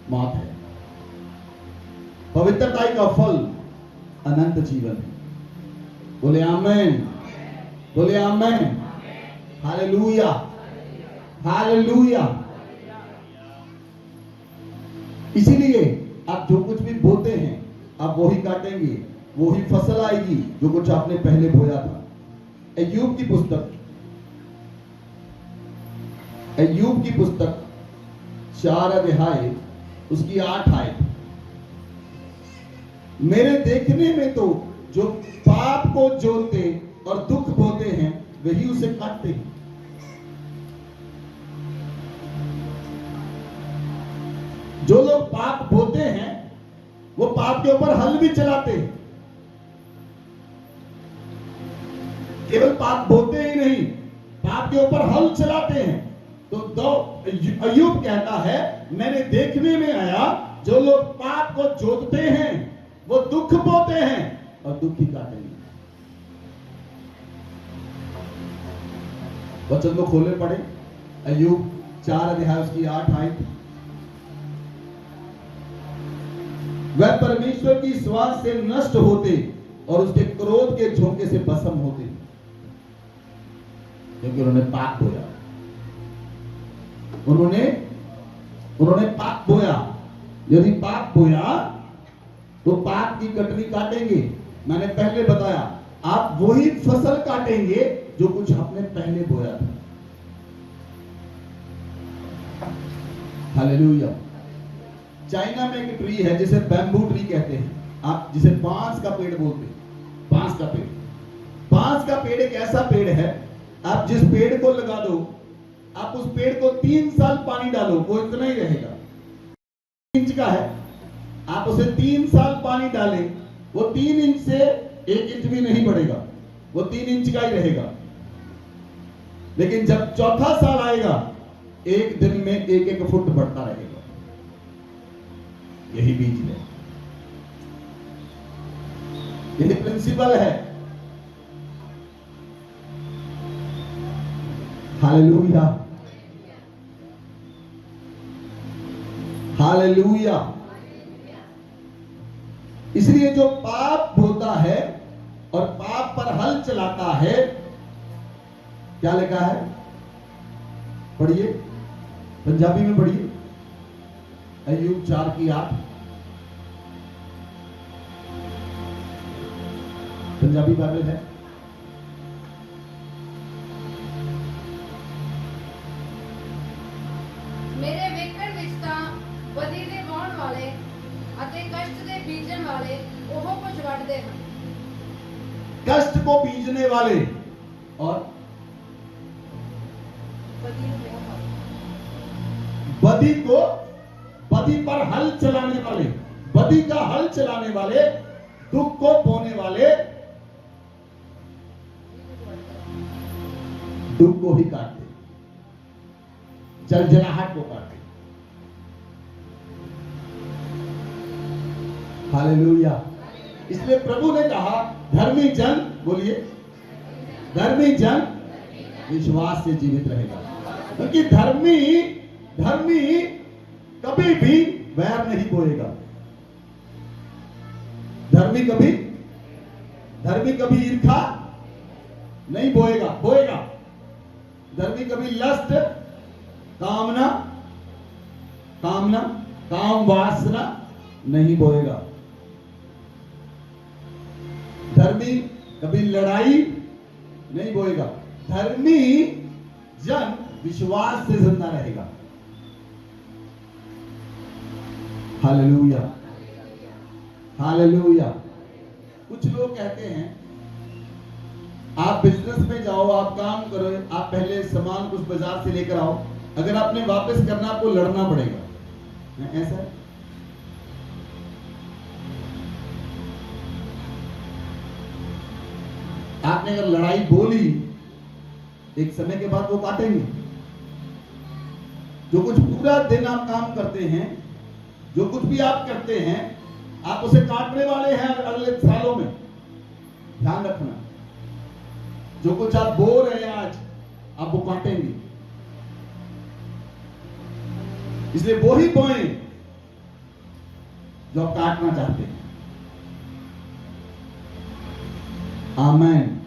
मौत है, पवित्रता का फल अनंत जीवन है। बोले आमेन, बोले आमेन, हालेलुया, हालेलुया। इसीलिए आप जो कुछ भी बोते हैं आप वही काटेंगे, वही फसल आएगी जो कुछ आपने पहले बोया था। अय्यूब की पुस्तक, अय्यूब की पुस्तक 4 अध्याय उसकी 8 आयत। मेरे देखने में तो जो पाप को जोते और दुख बोते हैं वही उसे काटते हैं। जो लोग पाप बोते हैं वो पाप के ऊपर हल भी चलाते हैं। केवल पाप बोते ही नहीं, पाप के ऊपर हल चलाते हैं। तो अय्यूब कहता है, मैंने देखने में आया जो लोग पाप को जोतते हैं वो दुख बोते हैं और दुख ही काटेंगे। वचन को खोले पढ़े, अय्यूब 4 अध्याय उसकी 8 आयत। वह परमेश्वर की श्वास से नष्ट होते और उसके क्रोध के झोंके से भस्म होते, क्योंकि उन्होंने पाप बोया। उन्होंने पाप बोया। यदि पाप बोया तो पाप की कटनी काटेंगे। मैंने पहले बताया, आप वही फसल काटेंगे जो कुछ आपने पहले बोया था। हालेलुया। चाइना में एक ट्री है जिसे बैम्बू ट्री कहते हैं, आप जिसे बांस का पेड़ बोलते हैं। बांस का पेड़, बांस का पेड़ एक ऐसा पेड़ है, आप जिस पेड़ को लगा दो, आप उस पेड़ को 3 साल पानी डालो वो इतना ही रहेगा। 3 इंच का है, आप उसे 3 साल पानी डालें वो 3 इंच से 1 इंच भी नहीं बढ़ेगा, वो 3 इंच का ही रहेगा। लेकिन जब चौथा साल आएगा, एक दिन में 1-1 फुट बढ़ता रहेगा। यही बीज है, यही प्रिंसिपल है। Hallelujah, hallelujah. इसलिए जो पाप होता है और पाप पर हल चलाता है, क्या लिखा है? पढ़िए, पंजाबी में पढ़िए, अय्यूब 4 की 8। पंजाबी बाइबल है। मेरे वेखण विच तां बदी दे वाहण वाले अते कष्ट दे बीजण वाले ओहो कुछ वढदे हन। कष्ट को बीजने वाले और बदी को, बदी पर हल चलाने वाले, बदी का हल चलाने वाले, दुख को बोने वाले दुख को ही काटते, जलजलाहट को काटते। हालेलुया। इसलिए प्रभु ने कहा, धर्मी जन, बोलिए, धर्मी जन विश्वास से जीवित रहेगा। क्योंकि धर्मी कभी भी वैर नहीं बोएगा। धर्मी कभी ईर्ष्या नहीं बोएगा। धर्मी कभी लस्ट, काम वासना नहीं बोएगा। धर्मी कभी लड़ाई नहीं बोएगा। धर्मी जन विश्वास से जिंदा रहेगा। Hallelujah, hallelujah. कुछ लोग कहते हैं आप बिजनेस में जाओ, आप काम करो, आप पहले सामान कुछ बाजार से लेकर आओ, अगर आपने वापस करना आपको लड़ना पड़ेगा। ऐसा है? आपने अगर लड़ाई बोली, एक समय के बाद वो काटेंगे। जो कुछ पूरा दिन आप काम करते हैं, जो कुछ भी आप करते हैं, आप उसे काटने वाले हैं अगले सालों में। ध्यान रखना, जो कुछ आप बो रहे हैं आज, आप वो काटेंगे। इसलिए वो ही बोएं जो आप काटना चाहते हैं। आमेन,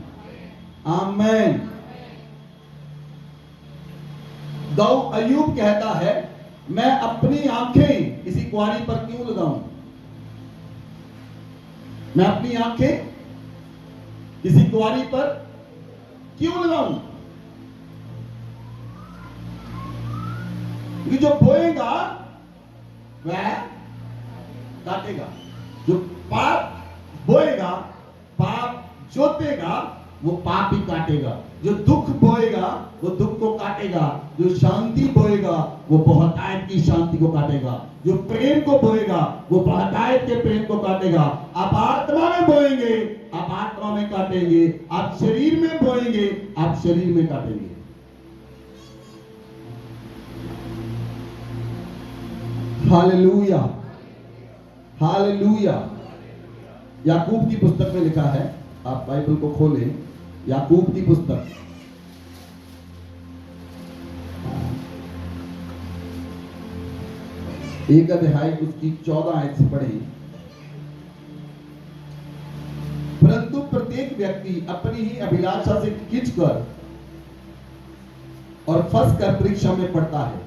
आमेन। दाऊद अय्यूब कहता है, मैं अपनी आंखें किसी कुआरी पर क्यों लगाऊं? मैं अपनी आंखें किसी कुआरी पर क्यों लगाऊं? क्योंकि जो बोएगा वह काटेगा। जो पाप बोएगा, पाप जोतेगा, वो पाप ही काटेगा। जो दुख बोएगा वो दुख को काटेगा। जो शांति बोएगा वो बहुतायत की शांति को काटेगा। जो प्रेम को बोएगा वो बहुतायत के प्रेम को काटेगा। आप आत्मा में बोएंगे, आप आत्मा में काटेंगे। आप शरीर में बोएंगे, आप शरीर में काटेंगे। Hallelujah, hallelujah. याकूब की पुस्तक में लिखा है, आप बाइबल को खोलें, याकूब की पुस्तक, एक अध्याय उसकी 14 आयत से पढ़ें। परंतु प्रत्येक व्यक्ति अपनी ही अभिलाषा से खींचकर और फंसकर परीक्षा में पड़ता है।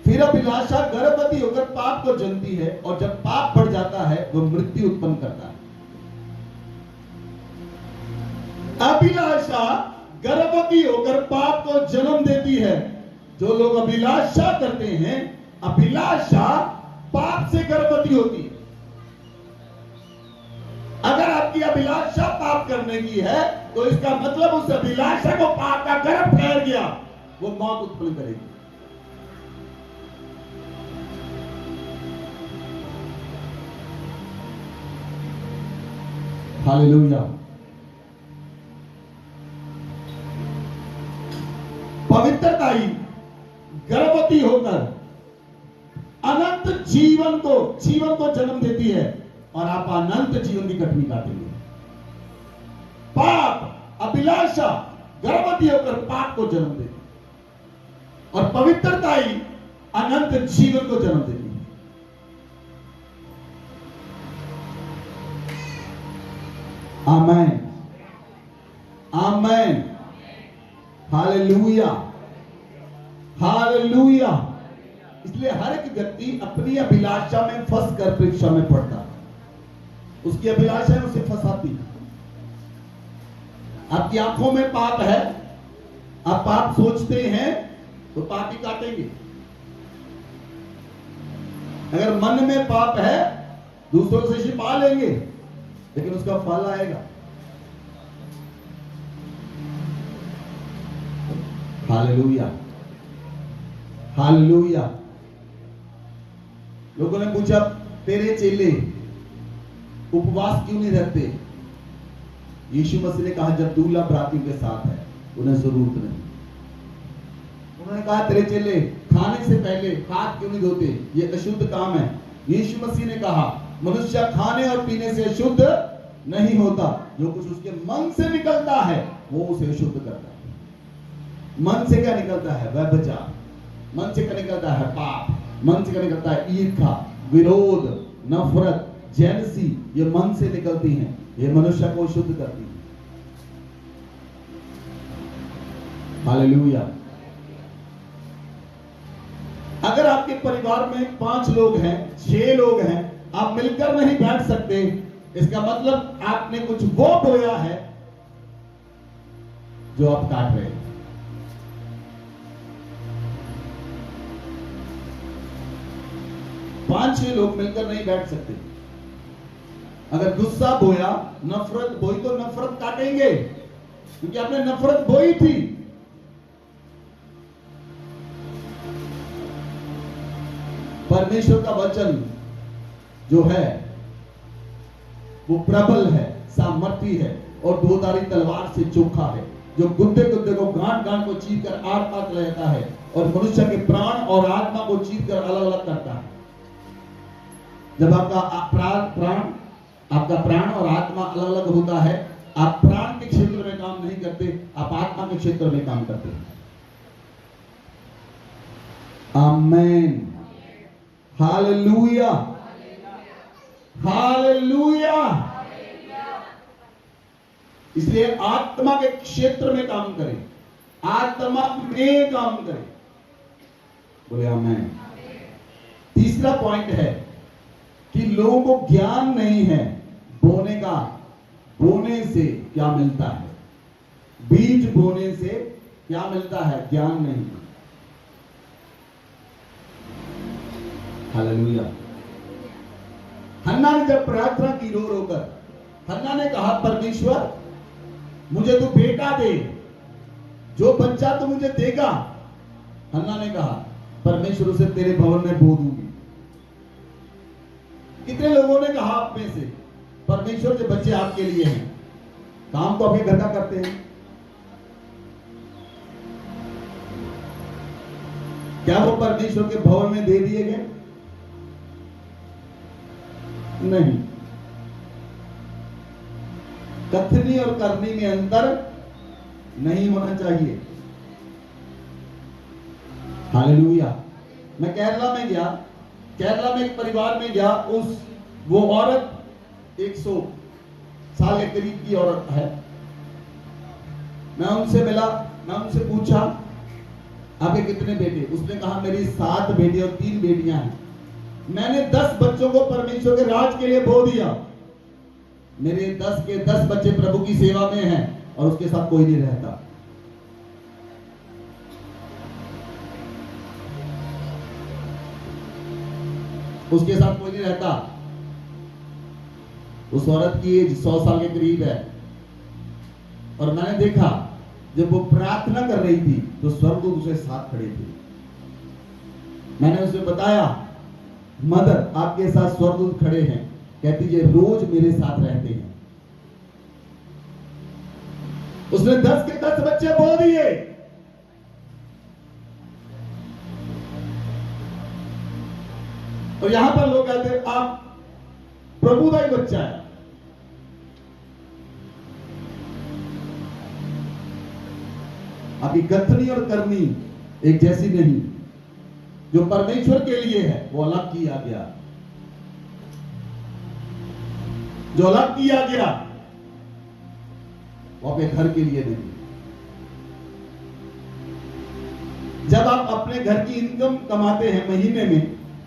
फिर अभिलाषा गर्भवती होकर पाप को जन्मती है, और जब पाप बढ़ जाता है वह मृत्यु उत्पन्न करता है। अभिलाषा गर्भवती होकर पाप को जन्म देती है। जो लोग अभिलाषा करते हैं, अभिलाषा पाप से गर्भवती होती है। अगर आपकी अभिलाषा पाप करने की है, तो इसका मतलब उस अभिलाषा को पाप का गर्भ ठहर गया, वो मौत उत्पन्न करेगी। हालेलुया। पवित्रता ही गर्भवती होकर अनंत जीवन को जन्म देती है, और आप अनंत जीवन की कटनी काटेंगे। पाप अभिलाषा गर्भवती होकर पाप को जन्म देती है, और पवित्रता ही अनंत जीवन को जन्म देती है। आमेन, आमेन, हालेलुया, हालेलुया। इसलिए हर एक व्यक्ति अपनी अभिलाषा में फंस कर परीक्षा में पड़ता है। उसकी अभिलाषा उसे फंसाती है। आपकी आंखों में पाप है, आप पाप सोचते हैं तो पाप ही काटेंगे। अगर मन में पाप है, दूसरों से छिपा लेंगे, लेकिन उसका फल आएगा। Hallelujah, hallelujah. लोगों ने पूछा, तेरे चेले उपवास क्यों नहीं रखते? यीशु मसीह ने कहा, जब दूल्हा बरातियों के साथ है उन्हें जरूरत नहीं। उन्होंने कहा, तेरे चेले खाने से पहले हाथ क्यों नहीं धोते? ये अशुद्ध काम है। यीशु मसीह ने कहा, मनुष्य खाने और पीने से शुद्ध नहीं होता, जो कुछ उसके मन से निकलता है वो उसे शुद्ध करता है। मन से क्या निकलता है? व्यभिचार। मन से क्या निकलता है? पाप। मन से क्या निकलता है? ईर्ष्या, विरोध, नफरत, जेलसी ये मन से निकलती हैं, ये मनुष्य को शुद्ध करती हैं। हालेलुया। अगर आपके परिवार में 5 लोग हैं, 6 लोग हैं, आप मिलकर नहीं बैठ सकते, इसका मतलब आपने कुछ वो बोया है जो आप काट रहे हैं। पांच 6 लोग मिलकर नहीं बैठ सकते। अगर गुस्सा बोया, नफरत बोई, तो नफरत काटेंगे, क्योंकि आपने नफरत बोई थी। परमेश्वर का वचन जो है वो प्रबल है, सामर्थी है और दोधारी तलवार से चोखा है, जो गुद्दे गुद्दे को, गांठ गांठ को चीर कर आग पाक लेता है और मनुष्य के प्राण और आत्मा को चीर कर अलग अलग करता है। जब आपका प्राण और आत्मा अलग अलग होता है, आप प्राण के क्षेत्र में काम नहीं करते, आप आत्मा के क्षेत्र में काम करते हैं। आमीन। Hallelujah, hallelujah. इसलिए आत्मा के क्षेत्र में काम करें, आत्मा में काम करें। बोले आमीन। तीसरा पॉइंट है कि लोगों को ज्ञान नहीं है बोने का। बोने से क्या मिलता है? बीज बोने से क्या मिलता है? ज्ञान नहीं। हालेलुया। हन्ना ने जब प्रार्थना की रो रोकर, हन्ना ने कहा, परमेश्वर मुझे तू बेटा दे, जो बच्चा तू मुझे देगा, हन्ना ने कहा, परमेश्वर उसे तेरे भवन में बो दूंगी। कितने लोगों ने कहा आप में से, परमेश्वर के बच्चे आपके लिए हैं, काम तो अपने घर का करते हैं, क्या वो परमेश्वर के भवन में दे दिए गए? नहीं। कथनी और करनी में अंतर नहीं होना चाहिए। हालेलुया। मैं केरला में गया, केरला में एक परिवार में गया, वो औरत 100 साल के करीब की औरत है। मैं उनसे मिला, मैं उनसे पूछा आपके कितने बेटे? उसने कहा मेरी 7 बेटे और 3 बेटियां हैं। मैंने 10 बच्चों को परमेश्वर के राज के लिए बो दिया। मेरे 10 के 10 बच्चे प्रभु की सेवा में हैं और उसके साथ कोई नहीं रहता। उसके साथ कोई नहीं रहता। उस औरत की एज 100 साल के करीब है। और मैंने देखा जब वो प्रार्थना कर रही थी तो स्वर्गदूत उसके साथ खड़े थे। मैंने उसे बताया, मदर आपके साथ स्वर्गदूत खड़े हैं। कहती ये रोज मेरे साथ रहते हैं। उसने 10 के 10 बच्चे बो दिए। और यहां पर लोग कहते हैं आप प्रभु का ही बच्चा है। आपकी कथनी और करनी एक जैसी नहीं। जो परमेश्वर के लिए है वो अलग किया गया, जो अलग किया गया वो अपने घर के लिए नहीं। जब आप अपने घर की इनकम कमाते हैं महीने में,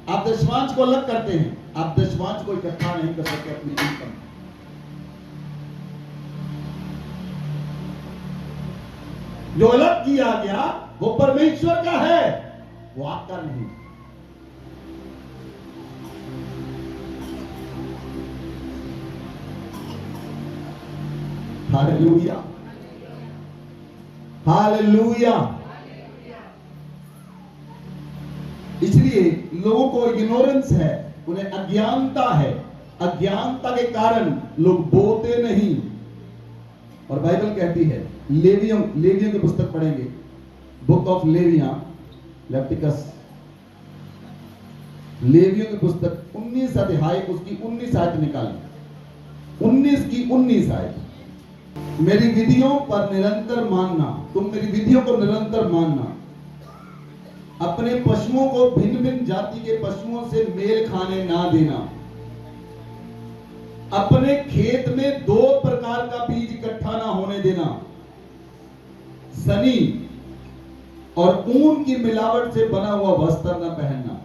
आप दशमांश को अलग करते हैं। आप दशमांश को इकट्ठा नहीं कर सकते अपनी इनकम। जो अलग किया गया वो परमेश्वर का है, वो आपका नहीं। Hallelujah, hallelujah. इसलिए लोगों को इग्नोरेंस है, उन्हें अज्ञानता है। अज्ञानता के कारण लोग बोते नहीं। और बाइबल कहती है, लेवियों की पुस्तक पढ़ेंगे, बुक ऑफ लेविया, लेविटिकस, लेवियों की पुस्तक 19 अध्याय, उसकी 19 आयत निकालें। 19 की 19 आयत। मेरी विधियों पर निरंतर मानना, तुम मेरी विधियों को निरंतर मानना, अपने पशुओं को भिन्न भिन्न जाति के पशुओं से मेल खाने ना देना। अपने खेत में दो प्रकार का बीज इकट्ठा ना होने देना। सनी और ऊन की मिलावट से बना हुआ वस्त्र न पहनना।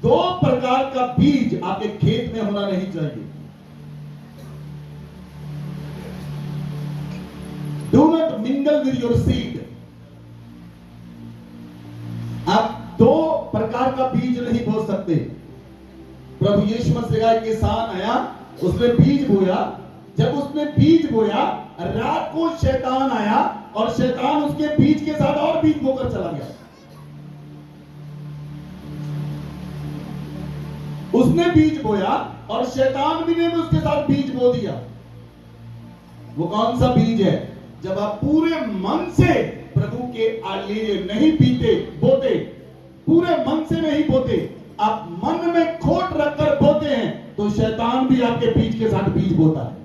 दो प्रकार का बीज आपके खेत में होना नहीं चाहिए। Do not mingle with your seed. आप दो प्रकार का बीज नहीं बो सकते। प्रभु यीशु मसीह का एक किसान आया, उसने बीज बोया। जब उसने बीज बोया, रात को शैतान आया और शैतान उसके बीज के साथ और बीज बोकर चला गया। उसने बीज बोया और शैतान भी ने उसके साथ बीज बो दिया। वो कौन सा बीज है? जब आप पूरे मन से प्रभु के लिए नहीं पीते बोते, पूरे मन से नहीं बोते, आप मन में खोट रखकर बोते हैं, तो शैतान भी आपके बीज के साथ बीज बोता है।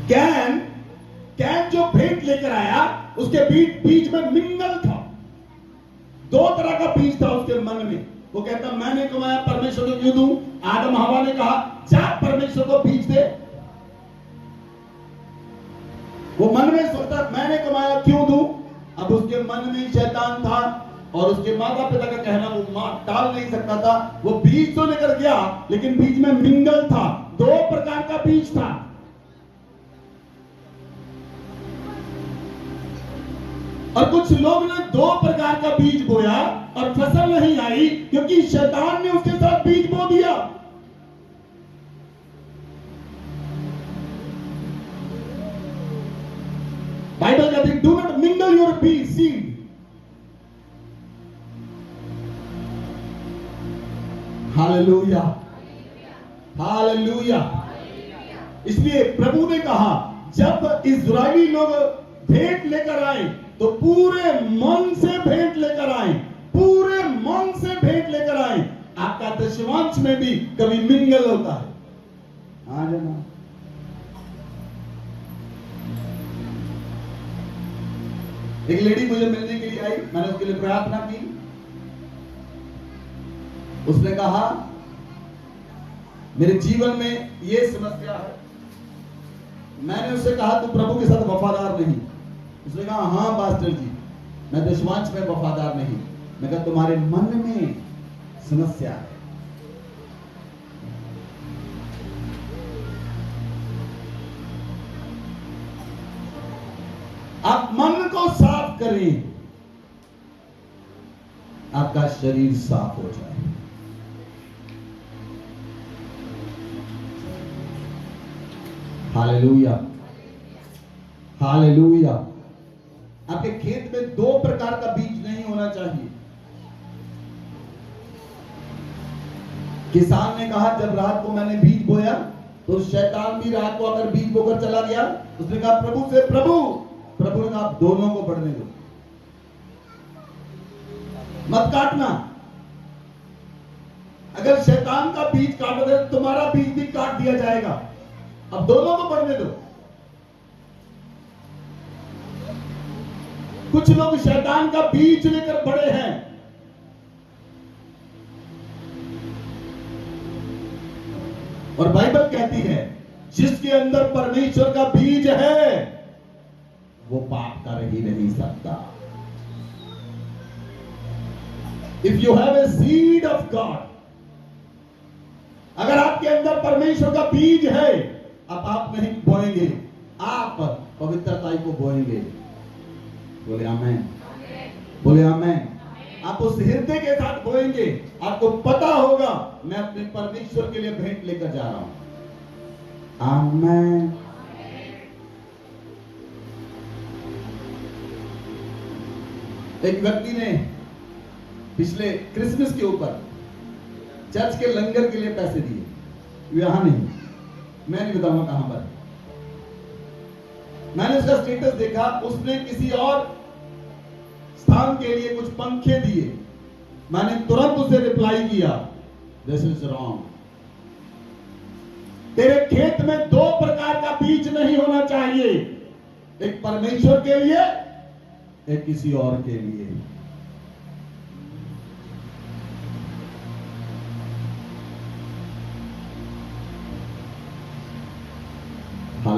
कैन जो भेंट लेकर आया, उसके बीज में मिंगल था। दो तरह का बीज था उसके मन में। वो कहता मैंने कमाया, परमेश्वर को क्यों दूं? आदम हवा ने कहा जा परमेश्वर को बीज दे। वो मन में सोचता मैंने कमाया क्यों दूं? अब उसके मन में शैतान था और उसके माता पिता का कहना वो टाल नहीं सकता था। वो बीज तो लेकर गया, लेकिन बीज में मिंगल था। दो प्रकार का बीज था। और कुछ लोग ने दो प्रकार का बीज बोया और फसल नहीं आई, क्योंकि शैतान ने उसके साथ बीज बो दिया। बाइबल कहती है do not mingle your seed. Hallelujah, hallelujah. इसलिए प्रभु ने कहा जब इस्राएली लोग भेंट लेकर आए तो पूरे मन से भेंट लेकर आए, पूरे मन से भेंट लेकर आए। आपका दशमांश में भी कभी मिंगल होता है। हाँ जाना। एक लेडी मुझे मिलने के लिए आई, मैंने उसके लिए प्रार्थना की। उसने कहा मेरे जीवन में ये समस्या है। मैंने उससे कहा तू प्रभु के साथ वफादार नहीं। उसने कहा हाँ पास्टर जी, मैं दशमांश में वफादार नहीं। मैं कहा तुम्हारे मन में समस्या है। आप मन को साफ करें, आपका शरीर साफ हो जाए। Hallelujah, hallelujah. आपके खेत में दो प्रकार का बीज नहीं होना चाहिए। किसान ने कहा जब रात को मैंने बीज बोया तो शैतान भी रात को अगर बीज बोकर चला गया। उसने कहा प्रभु से प्रभु ने कहा आप दोनों को बढ़ने दो, मत काटना। अगर शैतान का बीज काटोगे तो तुम्हारा बीज भी काट दिया जाएगा। अब दोनों को बढ़ने दो। कुछ लोग शैतान का बीज लेकर बड़े हैं। और बाइबल कहती है जिसके अंदर परमेश्वर का बीज है वो पाप कर ही नहीं सकता। If you have a seed of God, अगर आपके अंदर परमेश्वर का बीज है, अब आप नहीं बोएंगे, आप पवित्रता को बोएंगे। बोले आमेन, बोले आमेन। आप उस हृदय के साथ बोएंगे। आपको पता होगा मैं अपने परमेश्वर के लिए भेंट लेकर जा रहा हूं। आमेन। एक व्यक्ति ने पिछले क्रिसमस के ऊपर चर्च के लंगर के लिए पैसे दिए। यहां नहीं, मैं नहीं बताऊंगा कहां पर। मैंने उसका स्टेटस देखा, उसने किसी और स्थान के लिए कुछ पंखे दिए। मैंने तुरंत उसे रिप्लाई किया दिस इज रॉन्ग। तेरे खेत में दो प्रकार का बीज नहीं होना चाहिए, एक परमेश्वर के लिए, एक किसी और के लिए।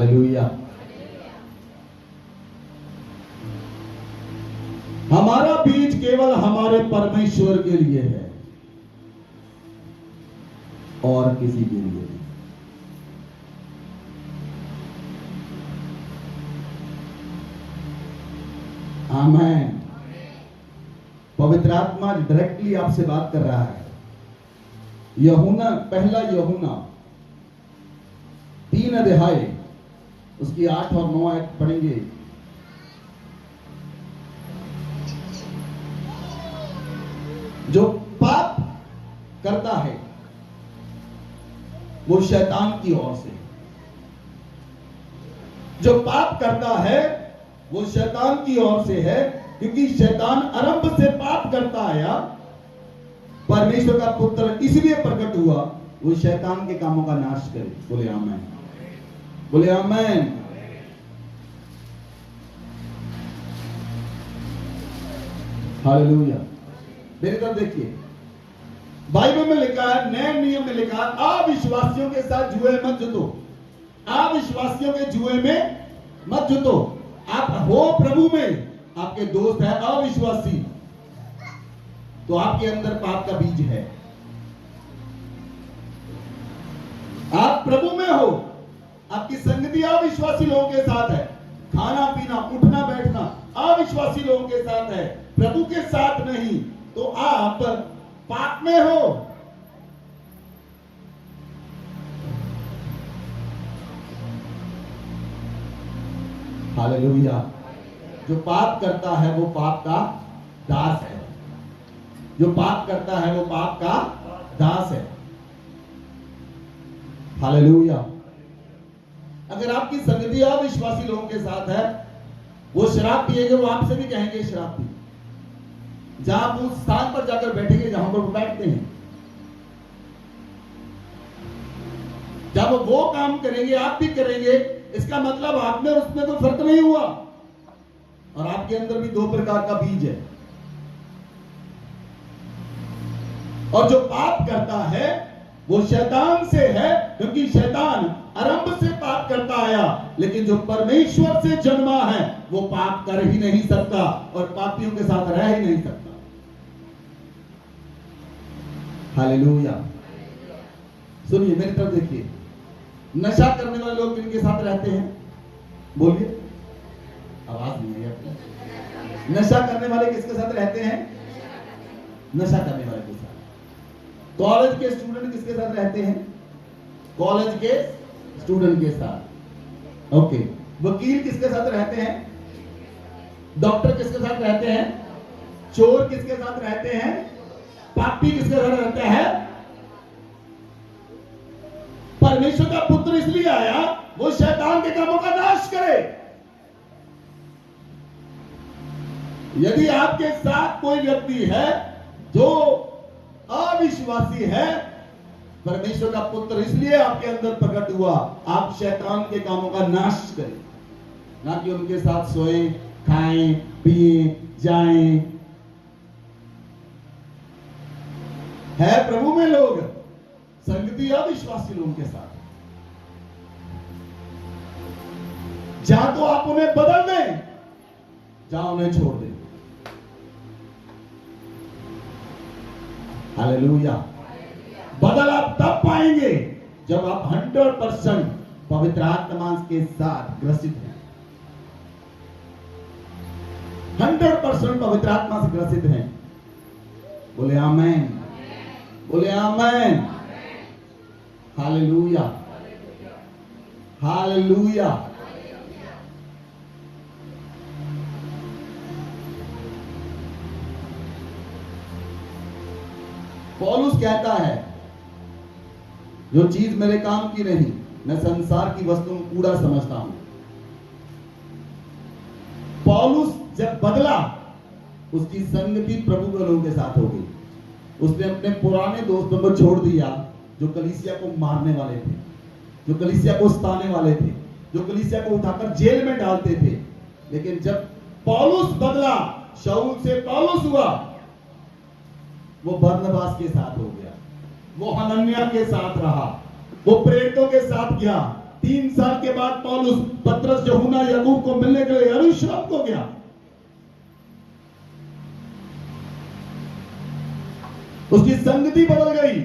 हालेलुया। हमारा बीज केवल हमारे परमेश्वर के लिए है और किसी के लिए नहीं। आमीन। पवित्र आत्मा डायरेक्टली आपसे बात कर रहा है। यूहन्ना, पहला यूहन्ना 3 अध्याय उसकी 8 और 9 आयत पढ़ेंगे। जो पाप करता है वो शैतान की ओर से, जो पाप करता है वो शैतान की ओर से है, क्योंकि शैतान आरंभ से पाप करता आया। परमेश्वर का पुत्र इसलिए प्रकट हुआ वो शैतान के कामों का नाश करे। बोले आमीन, बोले आमीन। हालेलुया। मेरी तरफ देखिए, बाइबल में लिखा है, नए नियम में लिखा है, अविश्वासियों के साथ जुए मत जुटो। अविश्वासियों के जुए में मत जुटो। आप हो प्रभु में, आपके दोस्त है अविश्वासी, तो आपके अंदर पाप का बीज है। आप प्रभु में हो, आपकी संगति अविश्वासी लोगों के साथ है, खाना पीना उठना बैठना अविश्वासी लोगों के साथ है, प्रभु के साथ नहीं, तो आप पाप में हो। हालेलुया। जो पाप करता है वो पाप का दास है। जो पाप करता है वो पाप का दास है। हालेलुया। अगर आपकी संगति अविश्वासी लोगों के साथ है, वो शराब पिएंगे, वो आपसे भी कहेंगे शराब पी। जहां आप उस स्थान पर जाकर बैठेंगे जहां पर वो बैठते हैं, जब वो काम करेंगे आप भी करेंगे, इसका मतलब आप में उसमें कोई फर्क नहीं हुआ, और आपके अंदर भी 2 प्रकार का बीज है। और जो पाप करता है वो शैतान से है, क्योंकि शैतान आरंभ से पाप करता आया, लेकिन जो परमेश्वर से जन्मा है वो पाप कर ही नहीं सकता और पापियों के साथ रह ही नहीं सकता। हालेलुया। सुनिए, मेरी तरफ देखिए, नशा करने वाले लोग किनके साथ रहते हैं? बोलिए, आवाज नहीं है आपकी। नशा करने वाले किसके साथ रहते हैं? नशा करने वाले के साथ। कॉलेज के स्टूडेंट किसके साथ रहते हैं? कॉलेज के स्टूडेंट के साथ। ओके। वकील किसके साथ रहते हैं? डॉक्टर किसके साथ रहते हैं? चोर किसके साथ रहते हैं? पापी किसके साथ रहते हैं? परमेश्वर का पुत्र इसलिए आया वो शैतान के कामों का नाश करे। यदि आपके साथ कोई व्यक्ति है जो अविश्वासी है, परमेश्वर का पुत्र इसलिए आपके अंदर प्रकट हुआ, आप शैतान के कामों का नाश करें, ना कि उनके साथ सोए, खाएं, पिए, जाएं। है प्रभु में लोग, संगति अविश्वासी लोगों के साथ। जहां तो आप उन्हें बदल दें, जहां उन्हें छोड़ दें। हालेलुया। बदल आप तब पाएंगे जब आप 100% पवित्र आत्मा के साथ ग्रसित हैं। 100% पवित्र आत्मा से ग्रसित हैं। बोले आमीन, बोले आमीन। Hallelujah, hallelujah. पौलुस कहता है, जो चीज मेरे काम की नहीं, मैं संसार की वस्तु में कूड़ा समझता हूं। पौलुस जब बदला, उसकी संगति प्रभु के लोगों के साथ हो गई। उसने अपने पुराने दोस्तों को छोड़ दिया जो कलीसिया को मारने वाले थे, जो कलीसिया को सताने वाले थे, जो कलीसिया को उठाकर जेल में डालते थे। लेकिन जब पौलुस बदला, शाऊल से पौलुस हुआ, वो बरनबास के साथ हो गया, वो हनन्याह के साथ रहा, वो प्रेरितों के साथ गया, 3 साल के बाद पौलुस पतरस यूहन्ना याकूब को मिलने के लिए यरूशलेम को गया। उसकी संगति बदल गई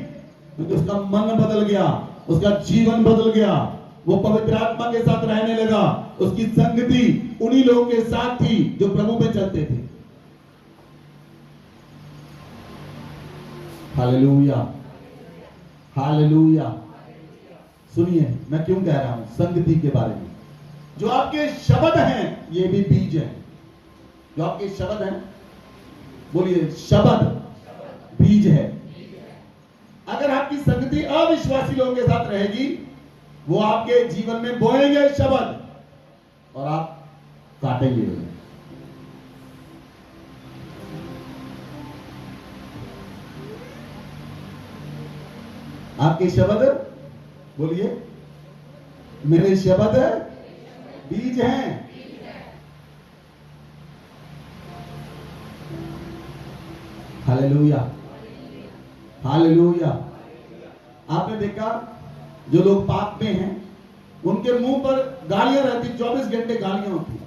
क्योंकि उसका मन बदल गया, उसका जीवन बदल गया, वो पवित्र आत्मा के साथ रहने लगा। उसकी संगति उन्हीं लोगों के साथ थी जो प्रभु में चलते थे। Hallelujah, hallelujah. सुनिए मैं क्यों कह रहा हूं संगति के बारे में। जो आपके शब्द हैं ये भी बीज है। जो आपके शब्द हैं, बोलिए शब्द बीज है। अगर आपकी संगति अविश्वासी लोगों के साथ रहेगी, वो आपके जीवन में बोएंगे शब्द और आप काटेंगे। आपके शब्द, बोलिए मेरे शब्द बीज हैं। Hallelujah, hallelujah. आपने देखा जो लोग पाप में हैं उनके मुंह पर गालियां रहती, 24 घंटे गालियां होती,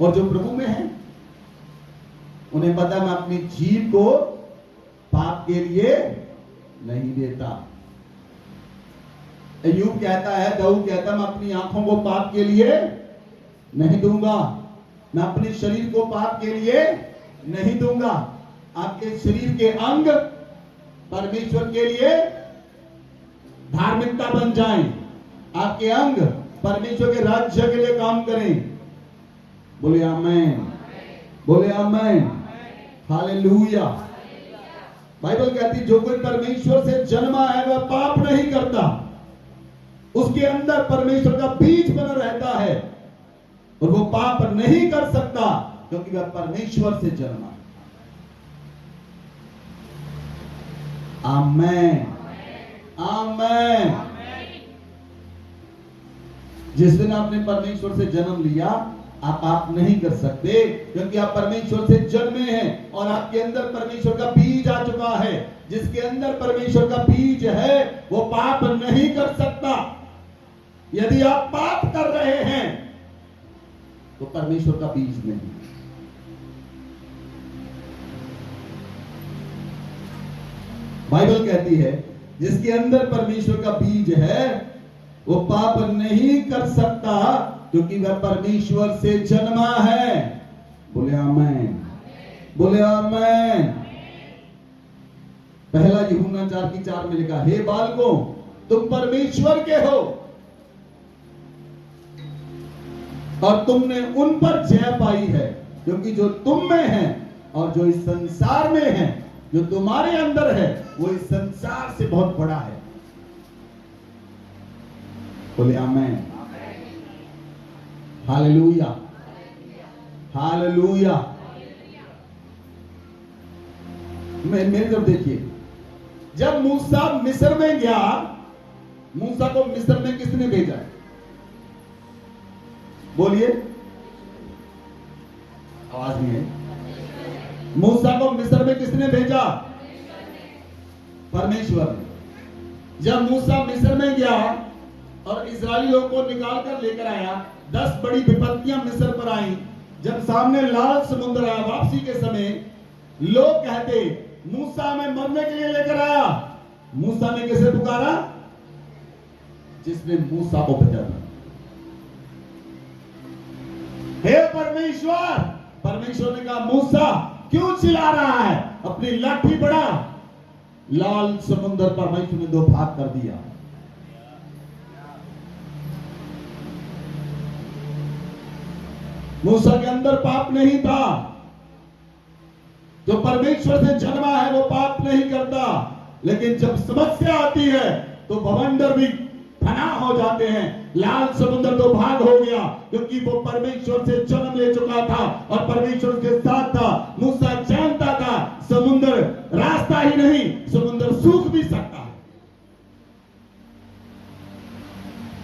और जो प्रभु में हैं उन्हें पता मैं अपनी जीभ को पाप के लिए नहीं देता। अय्यूब कहता है, दाऊद कहता है, मैं अपनी आंखों को पाप के लिए नहीं दूंगा, मैं अपने शरीर को पाप के लिए नहीं दूंगा। आपके शरीर के अंग परमेश्वर के लिए धार्मिकता बन जाएं, आपके अंग परमेश्वर के राज्य के लिए काम करें। बोले आमेन, बोले आमेन, हालेलुया। बाइबल कहती जो कोई परमेश्वर से जन्मा है वह पाप नहीं करता, उसके अंदर परमेश्वर का बीज बना रहता है और वो पाप नहीं कर सकता क्योंकि वह परमेश्वर से जन्मा है। आमेन, आमेन। जिस दिन आपने परमेश्वर से जन्म लिया आप पाप नहीं कर सकते क्योंकि आप परमेश्वर से जन्मे हैं और आपके अंदर परमेश्वर का बीज आ चुका है। जिसके अंदर परमेश्वर का बीज है वो पाप नहीं कर सकता। यदि आप पाप कर रहे हैं तो परमेश्वर का बीज नहीं। बाइबल कहती है जिसके अंदर परमेश्वर का बीज है वो पाप नहीं कर सकता क्योंकि वह परमेश्वर से जन्मा है। बोले आमेन, बोले आमेन। पहला यूहन्ना 4:4 में लिखा, हे बालकों तुम परमेश्वर के हो और तुमने उन पर जय पाई है क्योंकि जो तुम में है और जो इस संसार में है, जो तुम्हारे अंदर है वो इस संसार से बहुत बड़ा है। बोले आमेन, हालेलुया, हालेलुया। मेरी तरफ देखिए, जब मूसा मिस्र में गया, मूसा को मिस्र में किसने भेजा? बोलिए, आवाज नहीं है। मूसा को मिस्र में किसने भेजा? परमेश्वर ने। जब मूसा मिस्र में गया और इस्राएली लोगों को निकाल कर लेकर आया, 10 बड़ी विपत्तियां मिस्र पर आई। जब सामने लाल समुद्र आया, वापसी के समय लोग कहते मूसा में मरने के लिए लेकर आया। मूसा ने किसे पुकारा? जिसने मूसा को भेजा था। हे परमेश्वर, परमेश्वर ने कहा मूसा क्यों चिल्ला रहा है? अपनी लाठी बढ़ा। लाल समुद्र परमेश्वर ने 2 भाग कर दिया। मूसा के अंदर पाप नहीं था। जो परमेश्वर से जन्मा है वो पाप नहीं करता, लेकिन जब समस्या आती है तो भवंडर भी फना हो जाते हैं। लाल समुद्र 2 भाग हो गया क्योंकि वो परमेश्वर से जन्म ले चुका था और परमेश्वर के साथ था। मूसा जानता था समुद्र रास्ता ही नहीं, समुद्र सूख भी सकता है।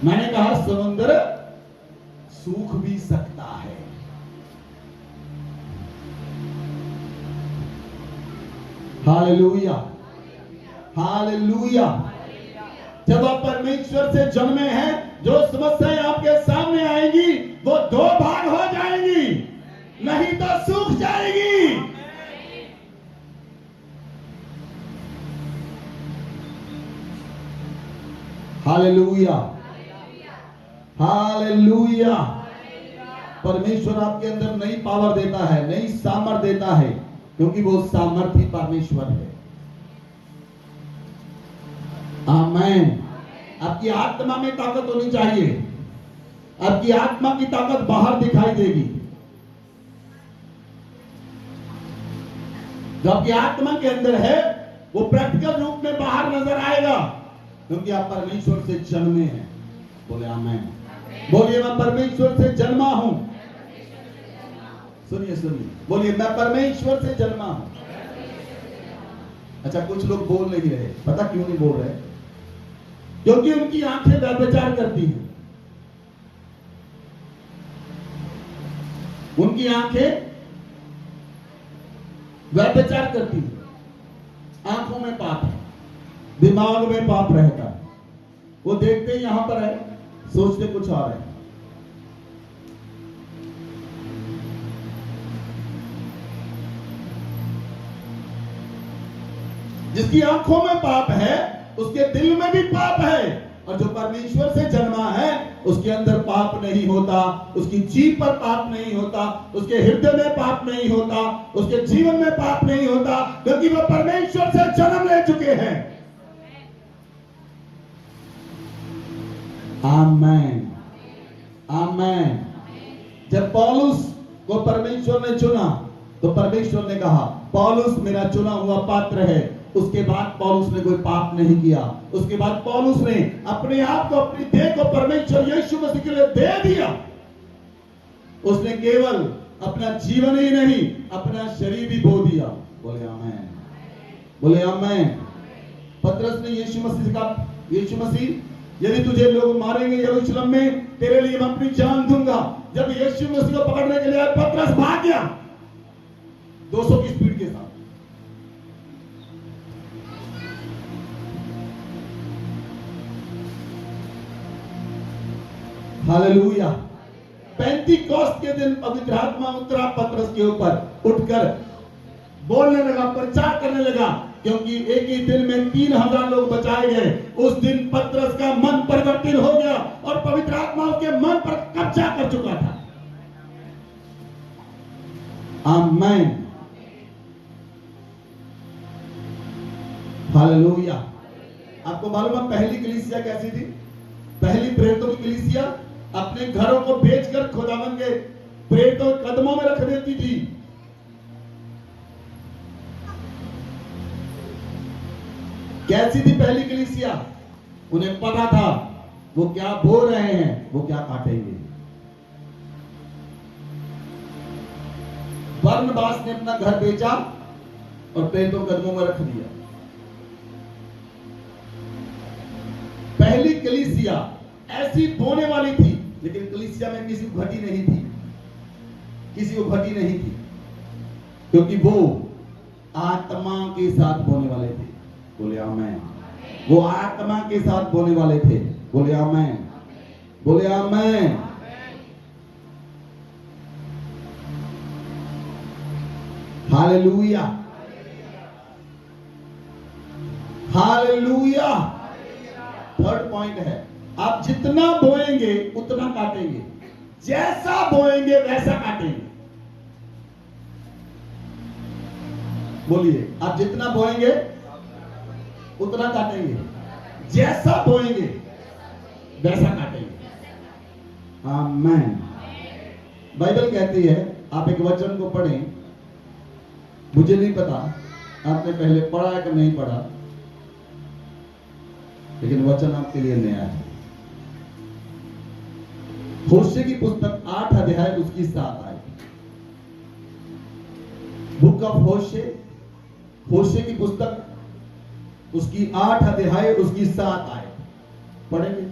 मैंने कहा समुद्र सूख भी सकता है। Hallelujah, hallelujah. जब आप परमेश्वर से जन्मे हैं, जो समस्याएं आपके सामने आएंगी वो दो भाग हो जाएंगी, नहीं तो सूख जाएगी। Hallelujah, hallelujah. परमेश्वर आपके अंदर नई पावर देता है, नई सामर्थ देता है, क्योंकि वो सामर्थी परमेश्वर है। आमीन। आपकी आत्मा में ताकत होनी चाहिए, आपकी आत्मा की ताकत बाहर दिखाई देगी। जो आपकी आत्मा के अंदर है वो प्रैक्टिकल रूप में बाहर नजर आएगा, क्योंकि आप परमेश्वर से जन्मे हैं। बोले आमीन। बोलिए मैं परमेश्वर से जन्मा हूं। सुनिए सुनिए, बोलिए मैं परमेश्वर से जन्मा हूं। अच्छा, कुछ लोग बोल नहीं रहे, पता क्यों नहीं बोल रहे? क्योंकि उनकी आंखें व्यभिचार करती हैं, उनकी आंखें व्यभिचार करती हैं। आंखों में पाप है, दिमाग में पाप रहता है। वो देखते ही यहां पर है, सोचते कुछ और है। जिसकी आंखों में पाप है उसके दिल में भी पाप है, और जो परमेश्वर से जन्मा है उसके अंदर पाप नहीं होता, उसकी जीभ पर पाप नहीं होता, उसके हृदय में पाप नहीं होता, उसके जीवन में पाप नहीं होता, क्योंकि वो परमेश्वर से जन्म ले चुके हैं। आमीन, आमीन। जब पौलुस को परमेश्वर ने चुना तो परमेश्वर ने कहा पौलुस मेरा चुना हुआ पात्र है। उसके बाद पौलुस ने कोई पाप नहीं किया। उसके बाद पौलुस ने अपने आप को, अपनी देह को परमेश्वर यीशु मसीह के लिए दे दिया। उसने केवल अपना जीवन ही नहीं, अपना शरीर भी बो दिया। बोले आमीन, बोले आमीन। पतरस ने यीशु मसीह से कहा, यीशु मसीह यदि तुझे लोग मारेंगे यरूशलेम में, तेरे लिए मैं अपनी जान दूंगा। जब यीशु मसीह को पकड़ने के लिए पतरस भाग गया 200 की स्पीड के साथ। हालेलुया। पेंतीकोस्त के दिन पवित्र आत्मा उतरा पतरस के ऊपर, उठकर बोलने लगा, प्रचार करने लगा, क्योंकि एक ही दिन में 3000 लोग बचाए गए। उस दिन पतरस का मन परिवर्तित हो गया और पवित्र आत्मा उसके मन पर कब्जा कर चुका था। आमीन, हालेलुया। आपको मालूम है पहली कलीसिया कैसी थी? पहली प्रेरितों की कलीसिया अपने घरों को बेचकर खुदावन के प्रेरितों के कदमों में रख देती थी। कैसी थी पहली कलीसिया? उन्हें पता था वो क्या बो रहे हैं, वो क्या काटेंगे। बरनबास ने अपना घर बेचा और प्रेरितों के कदमों में रख दिया। पहली कलीसिया ऐसी बोने वाली थी, लेकिन कलीसिया में किसी को घटी नहीं थी, किसी को घटी नहीं थी, क्योंकि वो आत्मा के साथ बोने वाले थे। बोले आमीन। वो आत्मा के साथ बोने वाले थे। बोले आमीन, बोले आमीन। Hallelujah, hallelujah. थर्ड पॉइंट है, आप जितना बोएंगे उतना काटेंगे, जैसा बोएंगे वैसा काटेंगे। बोलिए, आप जितना बोएंगे उतना काटेंगे, जैसा बोएंगे वैसा काटेंगे। आमीन। बाइबल कहती है, आप एक वचन को पढ़ें, मुझे नहीं पता आपने पहले पढ़ा है कि नहीं पढ़ा, लेकिन वचन आपके लिए नया है। होशे की पुस्तक 8 अध्याय उसकी 7 आयत। बुक ऑफ होशे, होशे की पुस्तक उसकी 8 अध्याय उसकी 7 आयत पढ़ेंगे।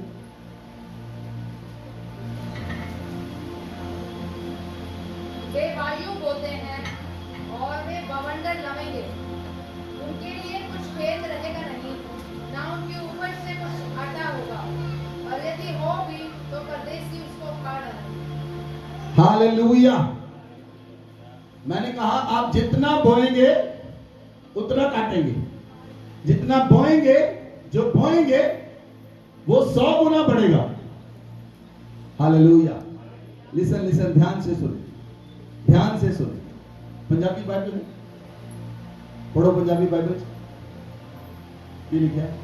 वे वायु बोते हैं और वे बवंडर लवेंगे। उनके लिए कुछ भेद रहेगा नहीं, ना उनके ऊपर से कुछ हालेलुया। मैंने कहा आप जितना बोएंगे उतना काटेंगे। जितना बोएंगे, जो बोएंगे वो 100 गुना बढ़ेगा। हालेलुया। लिसन लिसन, ध्यान से सुने, ध्यान से सुने। पंजाबी बाइबल है, पढ़ो पंजाबी बाइबल। ये लिखा है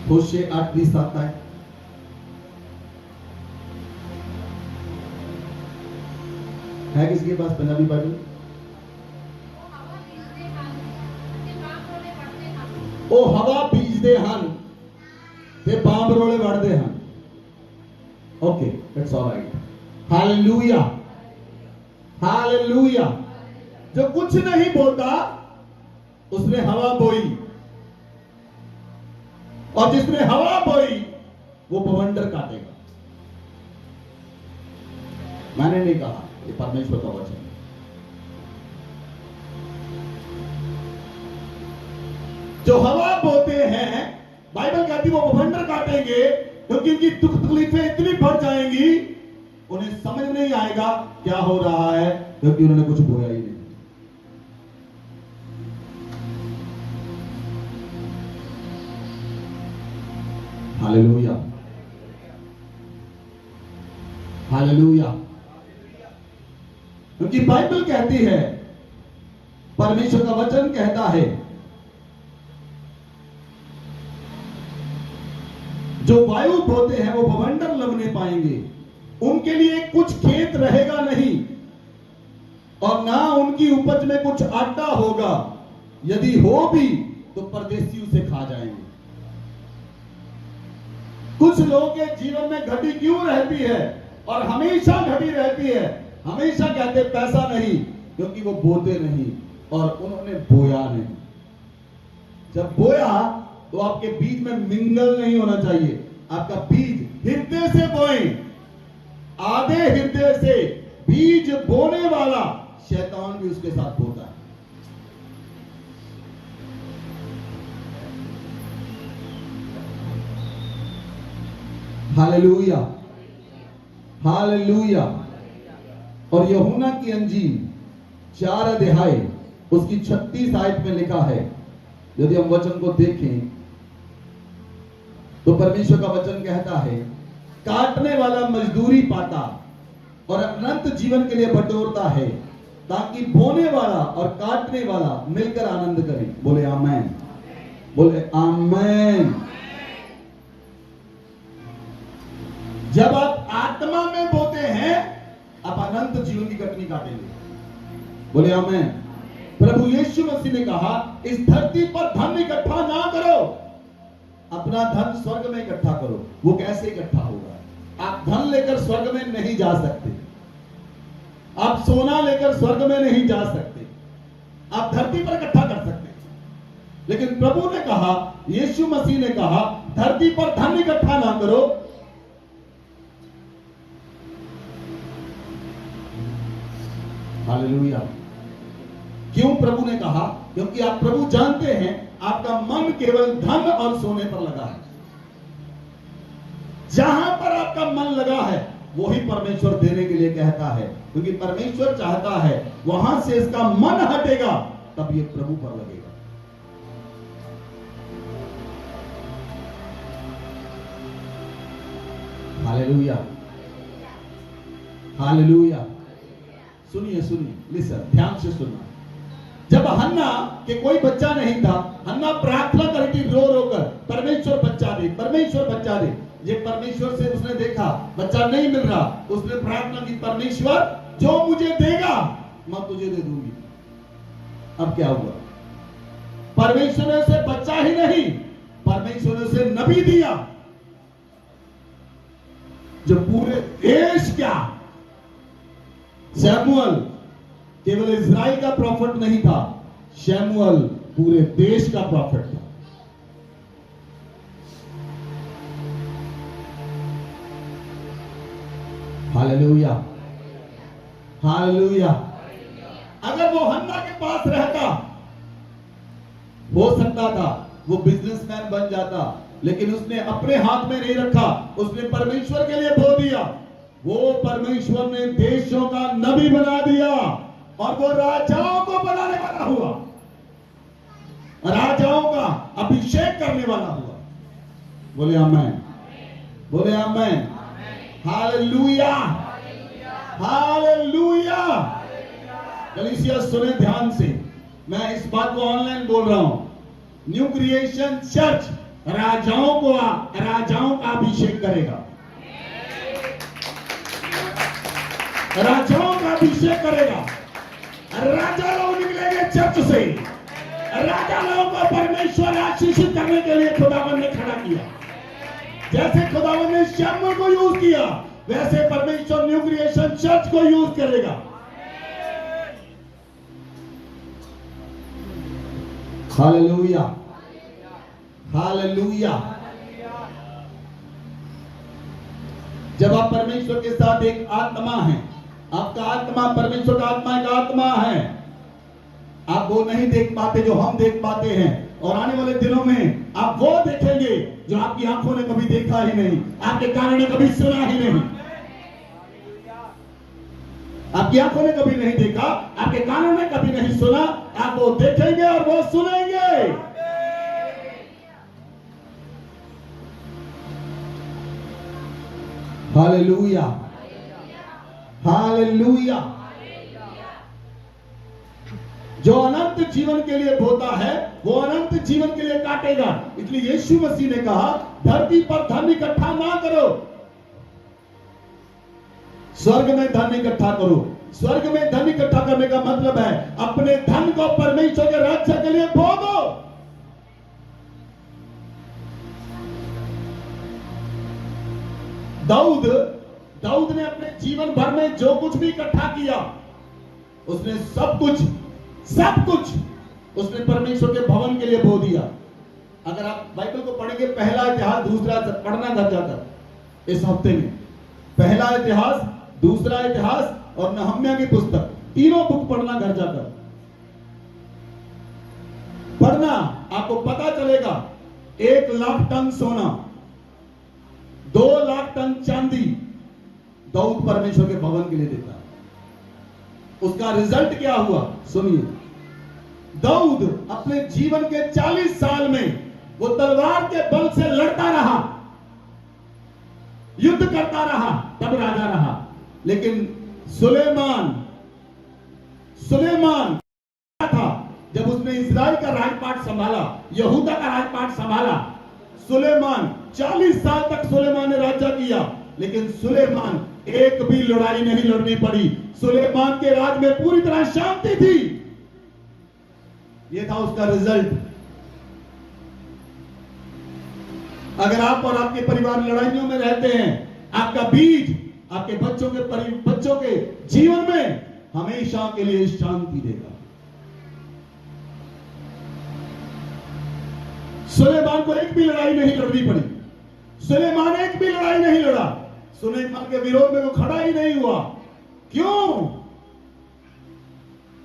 होशे 8:20 आता है। किसी के पास पंजाबी बाइबल? ओ हवा बीजदे हन ते बांब रोले वड़दे हन। Okay, that's alright. Hallelujah, hallelujah. जो कुछ नहीं बोलता उसने हवा बोई, और जिसने हवा बोई वो बवंडर काटेगा। मैंने नहीं कहा, ये परमेश्वर का वचन है। जो हवा बोते हैं, बाइबल कहती वो बवंडर काटेंगे, क्योंकि उनकी दुख तकलीफें इतनी बढ़ जाएंगी उन्हें समझ नहीं आएगा क्या हो रहा है, क्योंकि उन्होंने कुछ बोया ही नहीं। Hallelujah, hallelujah. क्योंकि बाइबल कहती है, परमेश्वर का वचन कहता है, जो वायु बोते हैं वो बवंडर लवने पाएंगे। उनके लिए कुछ खेत रहेगा नहीं, और ना उनकी उपज में कुछ आटा होगा। यदि हो भी तो परदेसी उसे खा जाएंगे। कुछ लोगों के जीवन में घटी क्यों रहती है, और हमेशा घटी रहती है? हमेशा कहते पैसा नहीं, क्योंकि वो बोते नहीं और उन्होंने बोया नहीं। जब बोया तो आपके बीज में मिंगल नहीं होना चाहिए। आपका बीज हृदय से बोएं। आधे हृदय से बीज बोने वाला शैतान भी उसके साथ बोता है। Hallelujah, hallelujah. और यूहन्ना की अंजील 4 अध्याय उसकी 36 आयत में लिखा है, यदि हम वचन को देखें तो परमेश्वर का वचन कहता है, काटने वाला मजदूरी पाता और अनंत जीवन के लिए बटोरता है, ताकि बोने वाला और काटने वाला मिलकर आनंद करें। बोले आमेन, बोले आमेन। जब आप आत्मा में बोते हैं, आप अनंत जीवन की कटनी काटेंगे। बोले आमेन। प्रभु यीशु मसीह ने कहा, इस धरती पर धन इकट्ठा ना करो, अपना धन स्वर्ग में इकट्ठा करो। वो कैसे इकट्ठा होगा? आप धन लेकर स्वर्ग में नहीं जा सकते, आप सोना लेकर स्वर्ग में नहीं जा सकते, आप धरती पर इकट्ठा कर सकते। लेकिन प्रभु ने कहा, यीशु मसीह ने कहा, धरती पर धन इकट्ठा ना करो, हालेलुया। क्यों प्रभु ने कहा? क्योंकि आप प्रभु जानते हैं आपका मन केवल धन और सोने पर लगा है। जहां पर आपका मन लगा है वही परमेश्वर देने के लिए कहता है, क्योंकि परमेश्वर चाहता है वहां से इसका मन हटेगा तब ये प्रभु पर लगेगा। Hallelujah, hallelujah. सुनिए सुनिए, लिसन, ध्यान से सुनना। जब हन्ना के कोई बच्चा नहीं था, हन्ना प्रार्थना करती रो रो कर, परमेश्वर बच्चा दे, परमेश्वर बच्चा दे। ये परमेश्वर से उसने देखा बच्चा नहीं मिल रहा, उसने प्रार्थना की, परमेश्वर जो मुझे देगा मैं तुझे दे दूंगी। अब क्या हुआ? परमेश्वर ने उसे बच्चा ही नहीं, परमेश्वर ने उसे नबी दिया, जो पूरे देश क्या, शमूएल केवल इज़राइल का प्रॉफिट नहीं था, शमूएल पूरे देश का प्रॉफिट था। Hallelujah, hallelujah. अगर वो हन्ना के पास रहता, हो सकता था वो बिजनेसमैन बन जाता, लेकिन उसने अपने हाथ में नहीं रखा, उसने परमेश्वर के लिए बो दिया। वो परमेश्वर ने देशों का नबी बना दिया और वो राजाओं को बनाने वाला हुआ, राजाओं का अभिषेक करने वाला हुआ। बोले आमेन, बोले आमेन। Hallelujah, hallelujah. कलीसिया सुने ध्यान से, मैं इस बात को ऑनलाइन बोल रहा हूं। न्यू क्रिएशन चर्च राजाओं का अभिषेक करेगा, राजाओं का अभिषेक करेगा। राजा लोग निकलेंगे चर्च से, राजा लोगों को परमेश्वर आशीषित करने के लिए खुदावन ने खड़ा किया। जैसे खुदावन ने शम्मा को यूज किया, वैसे परमेश्वर न्यू क्रिएशन चर्च को यूज करेगा। Hallelujah, hallelujah. जब आप परमेश्वर के साथ एक आत्मा है, आपका आत्मा परमेश्वर का आत्मा एक आत्मा है, आप वो नहीं देख पाते जो हम देख पाते हैं। और आने वाले दिनों में आप वो देखेंगे जो आपकी आंखों ने कभी देखा ही नहीं, आपके कानों ने कभी सुना ही नहीं। आपकी आंखों ने कभी नहीं देखा, आपके कानों ने कभी नहीं सुना, आप वो देखेंगे और वो सुनेंगे। Hallelujah, hallelujah. जो अनंत जीवन के लिए बोता है वो अनंत जीवन के लिए काटेगा। इसलिए यीशु मसीह ने कहा, धरती पर धन इकट्ठा ना करो, स्वर्ग में धन इकट्ठा करो। स्वर्ग में धन इकट्ठा करने का मतलब है अपने धन को परमेश्वर के राज्य के लिए बो दो। दाऊद ने अपने जीवन भर में जो कुछ भी इकट्ठा किया, उसने सब कुछ उसने परमेश्वर के भवन के लिए बो दिया। अगर आप बाइबल को पढ़ेंगे, पहला इतिहास दूसरा पढ़ना घर जाकर इस हफ्ते में, पहला इतिहास, दूसरा इतिहास और नहम्या की पुस्तक, तीनों बुक पढ़ना घर जाकर। पढ़ना, आपको पता चलेगा 1 लाख टन सोना, 2 लाख टन चांदी दाऊद परमेश्वर के भवन के लिए देता है। उसका रिजल्ट क्या हुआ सुनिए। दाऊद अपने जीवन के 40 साल में वो तलवार के बल से लड़ता रहा, युद्ध करता रहा, तब राजा रहा। लेकिन सुलेमान था, जब उसने इस्राएल का राजपाट संभाला, यहूदा का राजपाट संभाला, सुलेमान 40 साल तक सुलेमान ने राज्य किया, लेकिन सुलेमान एक भी लड़ाई नहीं लड़नी पड़ी। सुलेमान के राज में पूरी तरह शांति थी। यह था उसका रिजल्ट। अगर आप और आपके परिवार लड़ाइयों में रहते हैं, आपका बीज आपके बच्चों के जीवन में हमेशा के लिए शांति देगा। सुलेमान को एक भी लड़ाई नहीं लड़नी पड़ी। सुलेमान एक भी लड़ाई नहीं लड़ा। सुलेमान के विरोध में वो खड़ा ही नहीं हुआ। क्यों?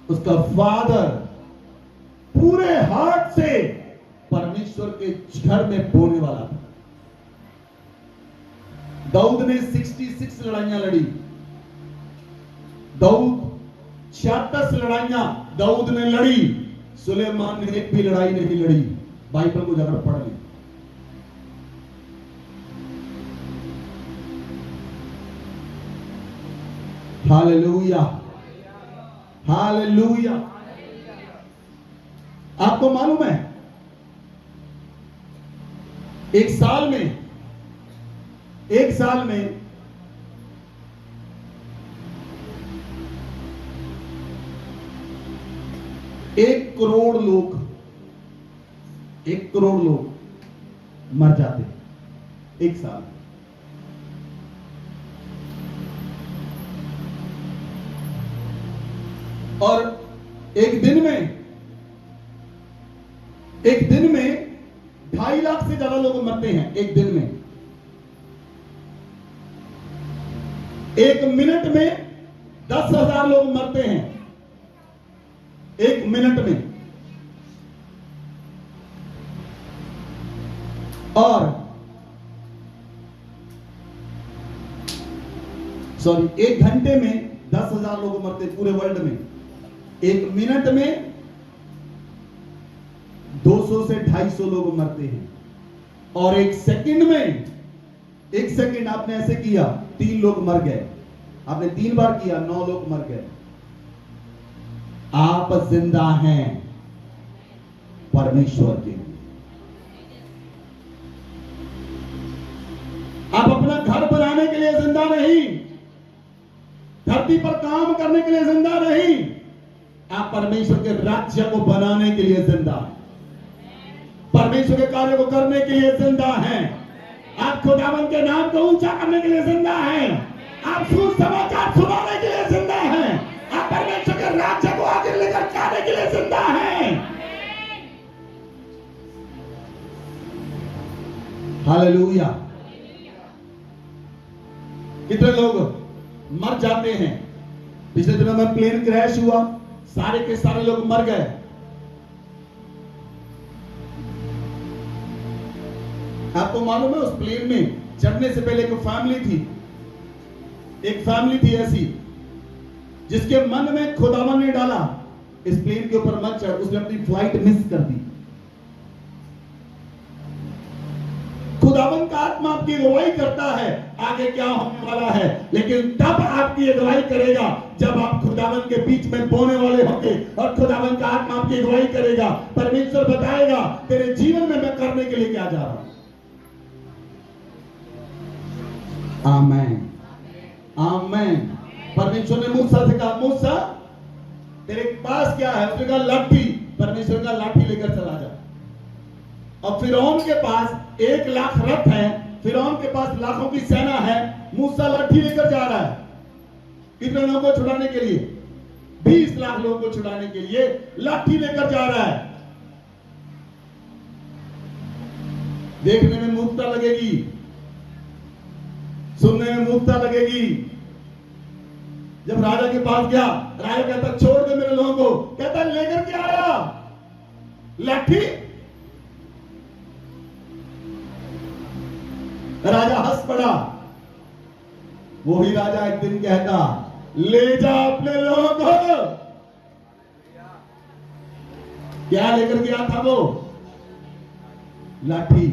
उसका फादर पूरे हार्ट से परमेश्वर के घर में बोने वाला था। दाऊद ने 66 लड़ाइयां लड़ी। दाऊद 66 लड़ाइयां दाऊद ने लड़ी। सुलेमान ने एक भी लड़ाई नहीं लड़ी। बाइबल को जाकर पढ़ ली। Hallelujah, hallelujah. आपको मालूम है, एक साल में 1 करोड़ लोग 1 करोड़ लोग मर जाते एक साल। और एक दिन में 2.5 लाख से ज्यादा लोग मरते हैं एक दिन में। 1 मिनट में 10,000 लोग मरते हैं 1 मिनट में। और सॉरी 1 घंटे में 10,000 लोग मरते पूरे वर्ल्ड में। 1 मिनट में 200 से 250 लोग मरते हैं। और 1 सेकंड में, 1 सेकंड आपने ऐसे किया 3 लोग मर गए। आपने 3 बार किया 9 लोग मर गए। आप जिंदा हैं परमेश्वर के लिए। आप अपना घर बनाने के लिए जिंदा नहीं, धरती पर काम करने के लिए जिंदा नहीं, आप परमेश्वर के राज्य को बनाने के लिए जिंदा हैं, परमेश्वर के कार्य को करने के लिए जिंदा हैं, आप खुदावंद के नाम को ऊंचा करने के लिए जिंदा हैं, आप सुसमाचार सुनाने के लिए जिंदा हैं, आप परमेश्वर के राज्य को आगे लेकर जाने के लिए जिंदा हैं। हालेलुया। कितने लोग मर जाते हैं। पिछले दिनों में प्लेन क्रैश हुआ, सारे के सारे लोग मर गए। आपको मालूम है उस प्लेन में चढ़ने से पहले एक फैमिली थी ऐसी जिसके मन में खुदावन ने डाला इस प्लेन के ऊपर मत चढ़, उसने अपनी फ्लाइट मिस कर दी। खुदावन का आत्मा आपकी अगुवाई करता है आगे क्या होने वाला है, लेकिन तब आपकी अगुवाई करेगा जब आप खुदावन के बीच में बोने वाले होंगे और खुदावन का आत्मा आपकी अगुवाई करेगा। परमेश्वर बताएगा तेरे जीवन में मैं करने के लिए क्या जा रहा हूं। आमेन, आमेन। परमेश्वर ने मूसा से कहा, मूसा तेरे पास क्या है? उसने कहा लाठी। परमेश्वर का लाठी लेकर चला जा। और फिरौन के पास 1 लाख रथ है, फिरौन के पास लाखों की सेना है, मूसा लाठी लेकर जा रहा है। कितने लोगों को छुड़ाने के लिए? 20 लाख लोगों को छुड़ाने के लिए लाठी लेकर जा रहा है। देखने में मूर्खता लगेगी, सुनने में मूर्खता लगेगी। जब राजा के पास गया, राजा कहता छोड़ दे मेरे लोगों को, कहता लेकर क्या आया? लाठी। राजा हंस पड़ा। वही राजा एक दिन कहता ले जा अपने लोगों को। क्या लेकर गया था वो? लाठी।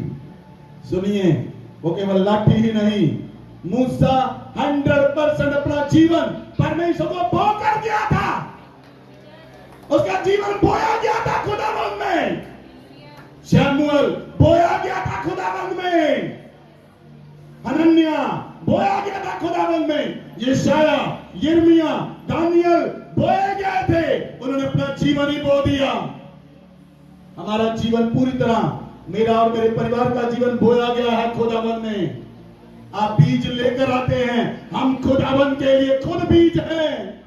सुनिए, वो केवल लाठी ही नहीं, मूसा 100% अपना जीवन परमेश्वर को बो कर दिया था। उसका जीवन बोया गया था खुदावंद में। शमूएल बोया गया था खुदावंद में। हनन्याह बोया गया था खुदावंद में। यशाया, यिर्मयाह, दानियल बोए गए थे, उन्होंने अपना जीवन ही बो दिया। हमारा जीवन पूरी तरह, मेरा और मेरे परिवार का जीवन बोया गया है खुदावंद में। आप बीज लेकर आते हैं, हम खुदावंद के लिए खुद बीज हैं।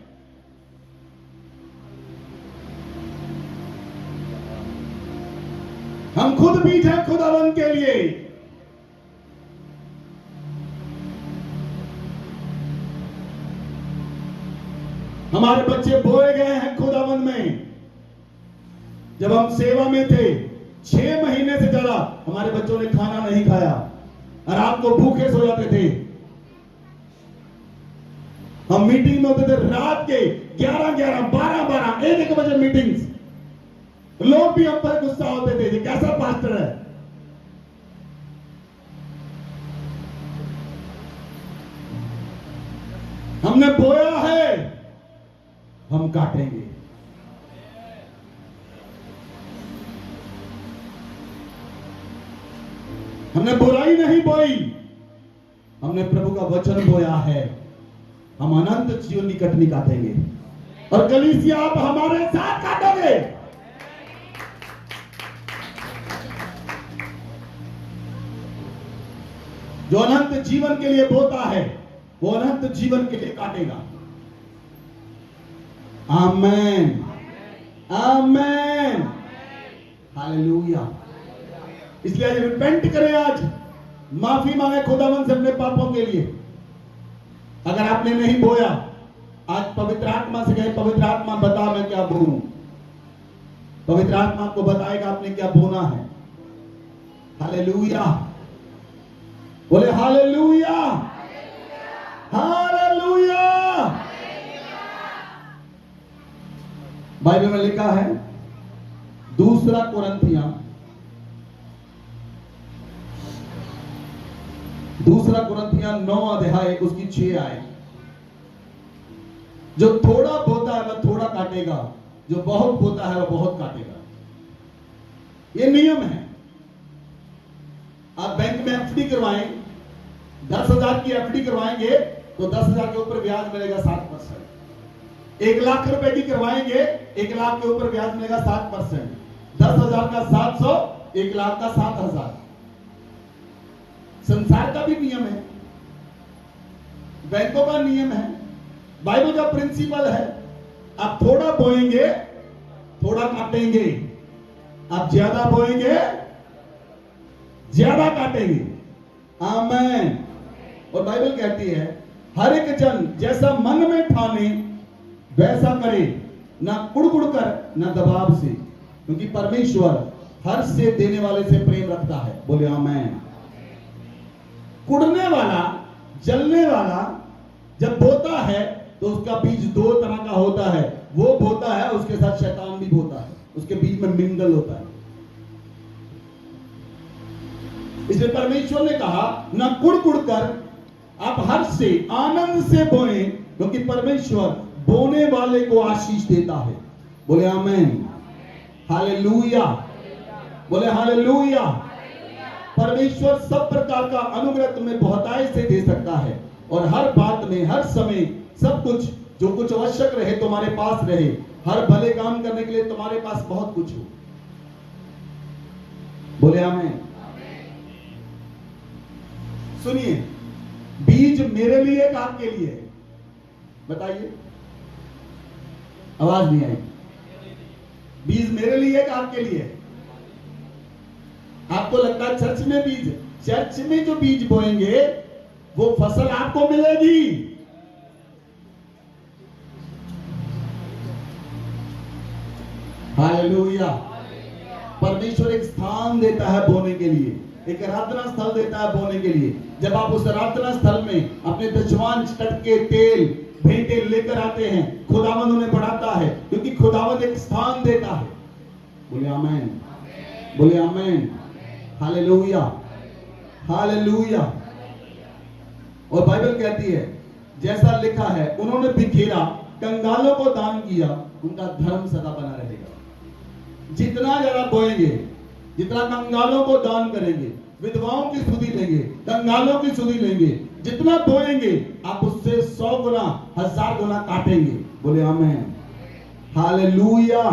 हम खुद बीज हैं खुदावंद के लिए। हमारे बच्चे बोए गए हैं खुदावंद में। जब हम सेवा में थे 6 महीने से ज्यादा हमारे बच्चों ने खाना नहीं खाया और रात को भूखे सो जाते थे। हम मीटिंग में होते थे रात के 11-11, 12-12, 1-1 बजे मीटिंग्स। लोग भी हम पर गुस्सा होते थे, ये कैसा पास्टर है। हमने बोया है, हम काटेंगे। हमने बुराई नहीं बोई, हमने प्रभु का वचन बोया है। हम अनंत जीवन की कटनी काटेंगे और कलीसिया आप हमारे साथ काटोगे। जो अनंत जीवन के लिए बोता है वो अनंत जीवन के लिए काटेगा। आमेन, आमेन, हालेलुया। इसलिए आज रिपेंट करें, आज माफी मांगे खुदावंद से अपने पापों के लिए। अगर आपने नहीं बोया, आज पवित्र आत्मा से कहे, पवित्र आत्मा बता मैं क्या बोलूं। पवित्र आत्मा आपको बताएगा आपने क्या बोना है। हालेलुया, बोले हालेलुया, हालेलुया। बाइबल में लिखा है, दूसरा कुरिन्थियां 9 अध्याय उसकी 6 आए, जो थोड़ा बोता है वह थोड़ा काटेगा, जो बहुत बोता है वह बहुत काटेगा। ये नियम है। आप बैंक में एफडी करवाएं, 10,000 की एफडी करवाएंगे तो 10,000 के ऊपर ब्याज मिलेगा 7%। 1 लाख रुपए की करवाएंगे, 1 लाख के ऊपर ब्याज मिलेगा 7%। 10,000 का 700, 1 लाख का 7,000। संसार का भी नियम है, बैंकों का नियम है, बाइबल का प्रिंसिपल है। आप थोड़ा बोएंगे थोड़ा काटेंगे, आप ज्यादा बोएंगे ज्यादा काटेंगे। आमीन। और बाइबल कहती है, हर एक जन जैसा मन में ठाने वैसा करे, ना कुड़कुड़ कर ना दबाव से, क्योंकि परमेश्वर हर से देने वाले से प्रेम रखता है। बोले आमीन। कुड़ने वाला, जलने वाला जब बोता है तो उसका बीज 2 तरह का होता है। वो बोता है, उसके साथ शैतान भी बोता है, उसके बीच में मिंगल होता है। इसलिए परमेश्वर ने कहा, ना कुड़ कर आप हर्ष से आनंद से बोए, क्योंकि परमेश्वर बोने वाले को आशीष देता है। बोले आमीन। हालेलुया। बोले हालेलुया। परमेश्वर सब प्रकार का अनुग्रह तुम्हें बहुतायत से दे सकता है, और हर बात में, हर समय, सब कुछ जो कुछ आवश्यक रहे तुम्हारे पास रहे, हर भले काम करने के लिए तुम्हारे पास बहुत कुछ हो। बोले आमीन। सुनिए, बीज मेरे लिए कि आपके लिए है? बताइए, आवाज नहीं आई। बीज मेरे लिए कि आपके लिए है? आपको लगता है चर्च में बीज, चर्च में जो बीज बोएंगे वो फसल आपको मिलेगी। हालेलुया। परमेश्वर एक स्थान देता है बोने के लिए, एक आराधना स्थल देता है बोने के लिए। जब आप उस आराधना स्थल में अपने दशवांश टटके तेल भेंटे लेकर आते हैं, खुदावंद उन्हें बढ़ाता है, क्योंकि खुदावंद एक स्थान देता है। बोले आमीन। बोले आमीन। हालेलुया। हालेलुया। और बाइबल कहती है, जैसा लिखा है, उन्होंने बिखेरा, कंगालों को दान किया, उनका धर्म सदा बना रहेगा। जितना ज्यादा बोएंगे, जितना कंगालों को दान करेंगे, विधवाओं की सुधि लेंगे, कंगालों की सुधि लेंगे, जितना बोएंगे आप उससे 100 गुना, 1000 गुना काटेंगे। बोले आमीन। हालेलुया।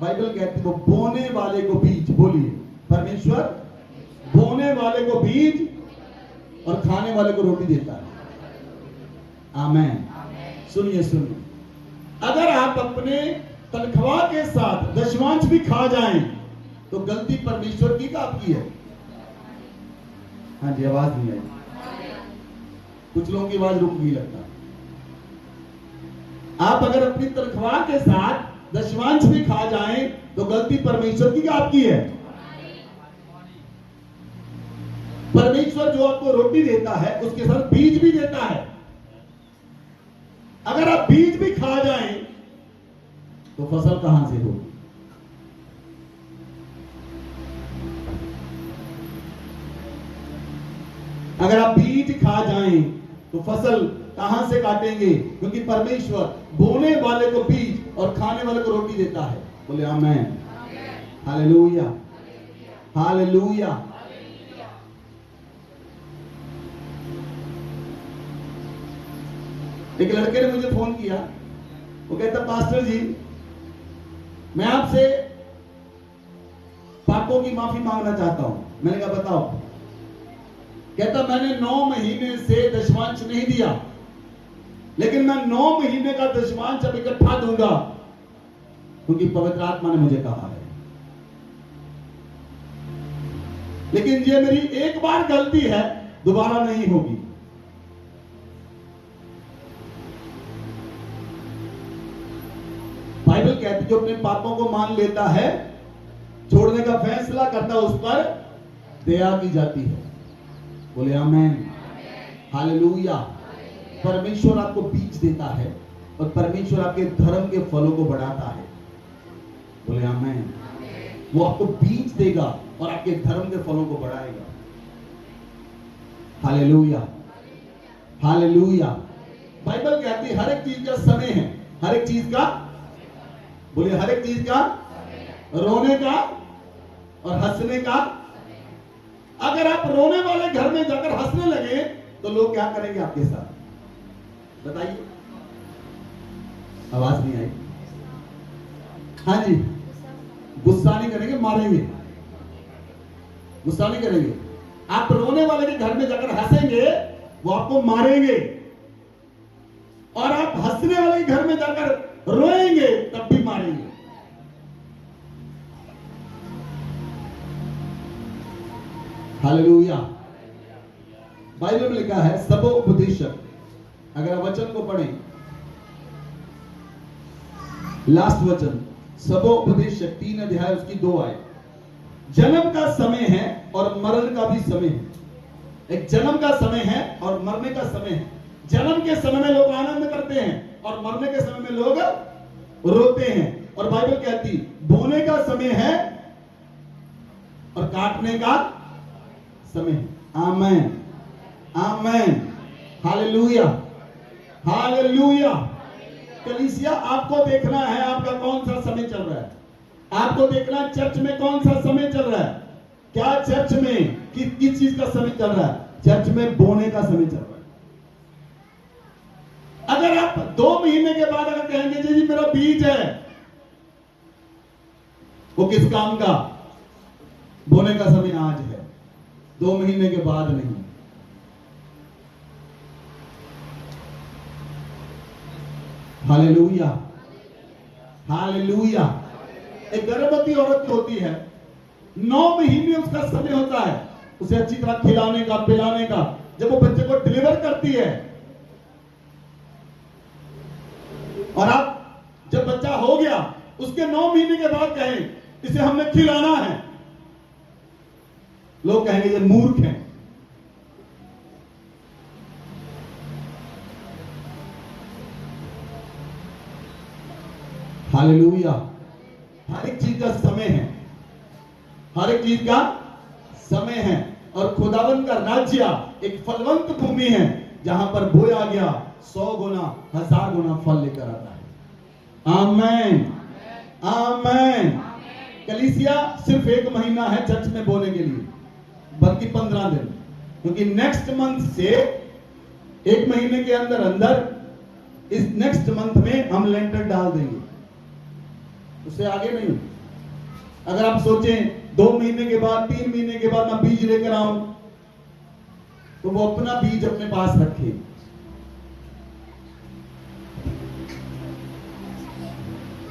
बाइबल कहती है, वो बोने वाले को बीज, बोलिए, परमेश्वर बोने वाले को बीज और खाने वाले को रोटी देता है। आमीन। सुनिए सुनिए, अगर आप अपने तनख्वाह के साथ दशमांश भी खा जाएं तो गलती परमेश्वर की का आपकी है? हाँ जी, आवाज नहीं आई। कुछ लोगों की आवाज रुक गई लगता। आप अगर अपनी तनख्वाह के साथ दशमांश भी खा जाएं तो गलती परमेश्वर की का आपकी है? परमेश्वर जो आपको रोटी देता है उसके साथ बीज भी देता है। अगर आप बीज भी खा जाएं तो फसल कहां से होगी? अगर आप बीज खा जाएं तो फसल कहां से काटेंगे? क्योंकि परमेश्वर बोने वाले को बीज और खाने वाले को रोटी देता है। बोले आमीन। हालेलुया। हालेलुया। एक लड़के ने मुझे फोन किया, वो कहता, पास्टर जी मैं आपसे पापों की माफी मांगना चाहता हूं। मैंने कहा बताओ। कहता, मैंने 9 महीने से दशमांश नहीं दिया, लेकिन मैं 9 महीने का दशमांश अब इकट्ठा दूंगा, क्योंकि पवित्र आत्मा ने मुझे कहा है। लेकिन ये मेरी एक बार गलती है, दोबारा नहीं होगी। बाइबल कहती है, जो अपने पापों को मान लेता है, छोड़ने का फैसला करता है, उस पर दया की जाती है। बोले आमीन। हालेलुया। परमेश्वर आपको बीज देता है और परमेश्वर आपके धर्म के फलों को बढ़ाता है। बोले आमीन। वो आपको बीज देगा और आपके धर्म के फलों को बढ़ाएगा। Hallelujah, hallelujah. बाइबल कहती है हर एक चीज का समय है, हर एक चीज का, बोले हर एक चीज का, रोने का और हंसने का। अगर आप रोने वाले घर में जाकर हंसने लगे तो लोग क्या करेंगे आपके साथ, बताइए? आवाज नहीं आई? हाँ जी, गुस्सा नहीं करेंगे, मारेंगे। गुस्सा नहीं करेंगे। आप रोने वाले के घर में जाकर हंसेंगे, वो आपको मारेंगे। और आप हंसने वाले के घर में जाकर रोएंगे, तब भी मारेंगे। हालेलुया। बाइबल में लिखा है सबोपदेशक, अगर आप वचन को पढ़ें, लास्ट वचन सबोपदेशक 3 अध्याय उसकी 2 आए। जन्म का समय है और मरण का भी समय है। एक जन्म का समय है और मरने का समय है। जन्म के समय में लोग आनंद करते हैं और मरने के समय में लोग रोते हैं। और बाइबल कहती बोने का समय है और काटने का समय है। आमीन, आमीन, हालेलुया, हालेलुया। कलीसिया, आपको देखना है आपका कौन सा समय चल रहा है। आपको देखना है चर्च में कौन सा समय चल रहा है। क्या चर्च में किस चीज का समय चल रहा है? चर्च में बोने का समय चल रहा है। अगर आप 2 महीने के बाद अगर कहेंगे जी मेरा बीज है, वो किस काम का? बोने का समय आज है, 2 महीने के बाद नहीं। Hallelujah, hallelujah. एक गर्भवती औरत जो होती है, 9 महीने उसका समय होता है उसे अच्छी तरह खिलाने का, पिलाने का। जब वो बच्चे को डिलीवर करती है और आप जब बच्चा हो गया उसके 9 महीने के बाद कहें इसे हमने खिलाना है, लोग कहेंगे ये मूर्ख है। हालेलुया। हर एक चीज का समय है, हर एक चीज का समय है। और खुदावंत का राज्य एक फलवंत भूमि है जहां पर बोया गया 100 गुना 1000 गुना फल लेकर आता है। आमीन, आमीन। कलीसिया सिर्फ 1 महीना है चर्च में बोने के लिए, बल्कि 15 दिन, क्योंकि नेक्स्ट मंथ से 1 महीने के अंदर अंदर इस नेक्स्ट मंथ में हम लेंटर डाल देंगे, उससे आगे नहीं। अगर आप सोचें 2 महीने के बाद, 3 महीने के बाद मैं बीज लेकर आऊं, तो वो अपना बीज अपने पास रखे।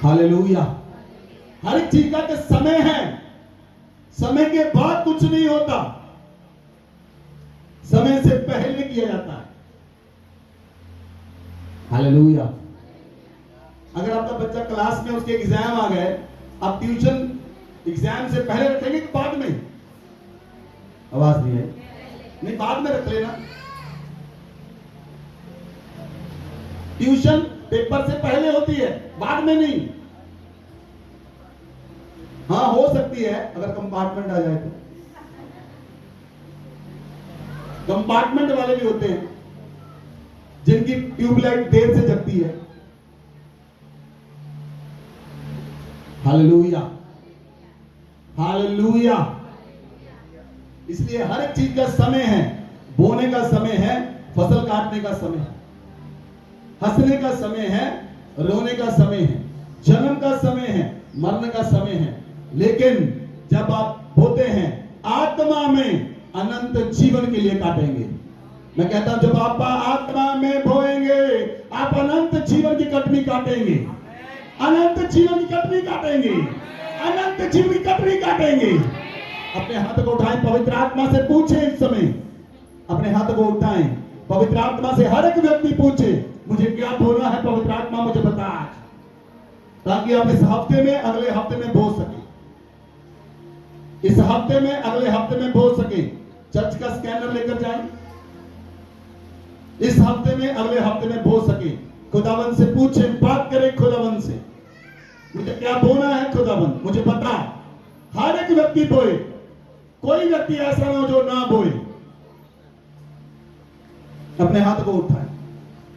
हालेलुया। हर एक चीज का एक समय है, समय के बाद कुछ नहीं होता, समय से पहले किया जाता है। हालेलुया। अगर आपका बच्चा क्लास में उसके एग्जाम आ गए, आप ट्यूशन एग्जाम से पहले रखेंगे कि बाद में? आवाज नहीं है? नहीं, बाद में रख लेना। ट्यूशन पेपर से पहले होती है, बाद में नहीं। हाँ, हो सकती है अगर कंपार्टमेंट आ जाए तो। कंपार्टमेंट वाले भी होते हैं जिनकी ट्यूबलाइट देर से जगती है। Hallelujah, hallelujah. इसलिए हर एक चीज का समय है। बोने का समय है, फसल काटने का समय है, हंसने का समय है, रोने का समय है, जन्म का समय है, मरने का समय है। लेकिन जब आप बोते हैं आत्मा में, अनंत जीवन के लिए काटेंगे। मैं कहता हूं जब आप आत्मा में बोएंगे, आप अनंत जीवन की कटनी काटेंगे, अनंत जीवन की कटनी काटेंगे, अनंत जीवन की कटनी काटेंगे। अपने हाथ को उठाएं, पवित्र आत्मा से पूछें। इस समय अपने हाथ को उठाएं, पवित्र आत्मा से हर एक व्यक्ति पूछे मुझे क्या बोलना है, पवित्र आत्मा मुझे बता, ताकि आप इस हफ्ते में अगले हफ्ते में बोल सके, इस हफ्ते में अगले हफ्ते में बोल सके। चर्च का स्कैनर लेकर जाएं, इस हफ्ते में, अगले हफ्ते में बो सके। खुदावन से पूछे, बात करें खुदावन से, मुझे क्या बोना है खुदावन, मुझे बता। हर एक व्यक्ति बोए, कोई व्यक्ति ऐसा ना हो जो ना बोए। अपने हाथ को उठाए,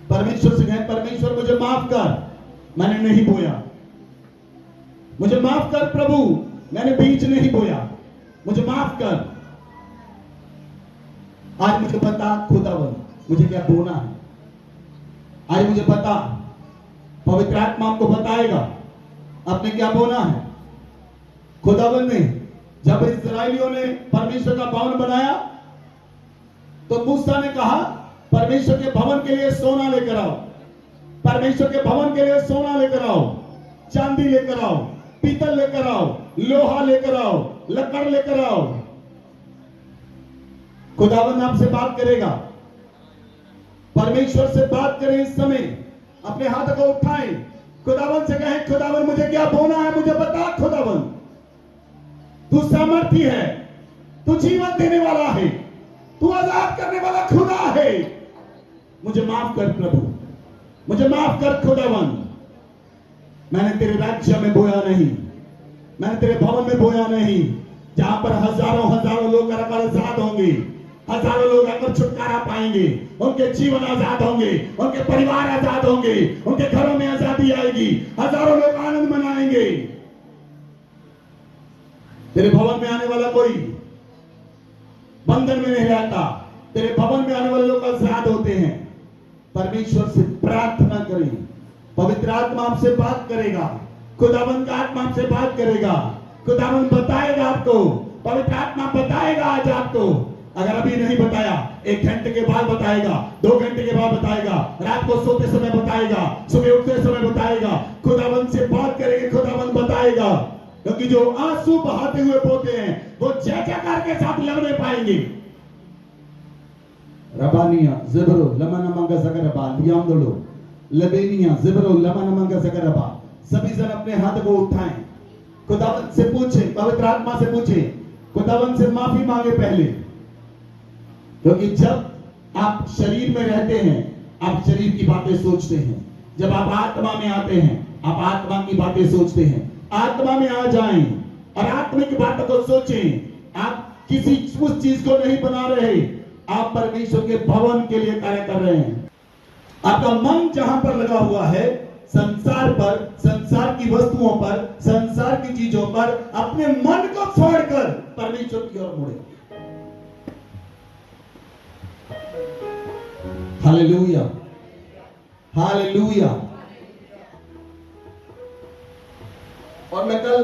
परमेश्वर से कहें, परमेश्वर मुझे माफ कर, मैंने नहीं बोया। मुझे माफ कर प्रभु, मैंने बीज नहीं बोया, मुझे माफ कर। आज मुझे बता खुदावन, मुझे क्या बोना है। आज मुझे बता, पवित्र आत्मा आपको बताएगा आपने क्या बोना है। खुदावन ने जब इस्राएलियों ने परमेश्वर का भवन बनाया तो मूसा ने कहा, परमेश्वर के भवन के लिए सोना लेकर आओ, परमेश्वर के भवन के लिए सोना लेकर आओ, चांदी लेकर आओ, पीतल लेकर आओ, लोहा लेकर आओ, लकड़ लेकर आओ। खुदावन आपसे बात करेगा, परमेश्वर से बात करें। इस समय अपने हाथ को उठाएं, खुदावन से कहें, खुदावन मुझे क्या बोना है, मुझे बता खुदावन। तू सामर्थी है, तू जीवन देने वाला है, तू आजाद करने वाला खुदा है। मुझे माफ कर प्रभु, मुझे माफ कर खुदावन। मैंने तेरे राज्य में बोया नहीं, मैंने तेरे भवन में बोया नहीं, जहां पर हजारों हजारों लोग आजाद होंगे, हजारों लोग आकर छुटकारा पाएंगे, उनके जीवन आजाद होंगे, उनके परिवार आजाद होंगे, उनके घरों में आजादी आएगी, हजारों लोग आनंद मनाएंगे। तेरे भवन में आने वाला कोई बंधन में नहीं रहता, तेरे भवन में आने वाले लोग आजाद होते हैं। परमेश्वर से प्रार्थना करें, पवित्र आत्मा आपसे बात करेगा, खुदावन का आत्मा आपसे बात करेगा, खुदावन बताएगा आपको, पवित्र आत्मा बताएगा आज आपको। अगर अभी नहीं बताया, 1 घंटे के बाद बताएगा, 2 घंटे के बाद बताएगा, रात को सोते समय बताएगा, सुबह उठते समय बताएगा। खुदावन से बात करेंगे, खुदावन बताएगा। क्योंकि जो आंसू बहाते हुए बोते हैं वो जय जयकार के साथ लगने पाएंगे। रबानिया ज़िब्रो लमनमंगा ज़गरबा लियामदोलो लबेनिया ज़िब्रो लमनमंगा ज़गरबा। सभी जन अपने हाथ को उठाएं, खुदावन से पूछें, पवित्र आत्मा से पूछें, खुदावन से माफी मांगे पहले। क्योंकि जब आप शरीर में रहते हैं आप शरीर की बातें सोचते हैं, जब आप आत्मा में आते हैं आप आत्मा की बातें सोचते हैं। आत्मा में आ जाएं और आत्मिक बातों को सोचें। आप किसी उस चीज को नहीं बना रहे, आप परमेश्वर के भवन के लिए कार्य कर रहे हैं। आपका मन जहां पर लगा हुआ है, संसार पर, संसार की वस्तुओं पर, संसार की चीजों पर, अपने मन को छोड़कर परमेश्वर की ओर मुड़े। Hallelujah, hallelujah. और मैं कल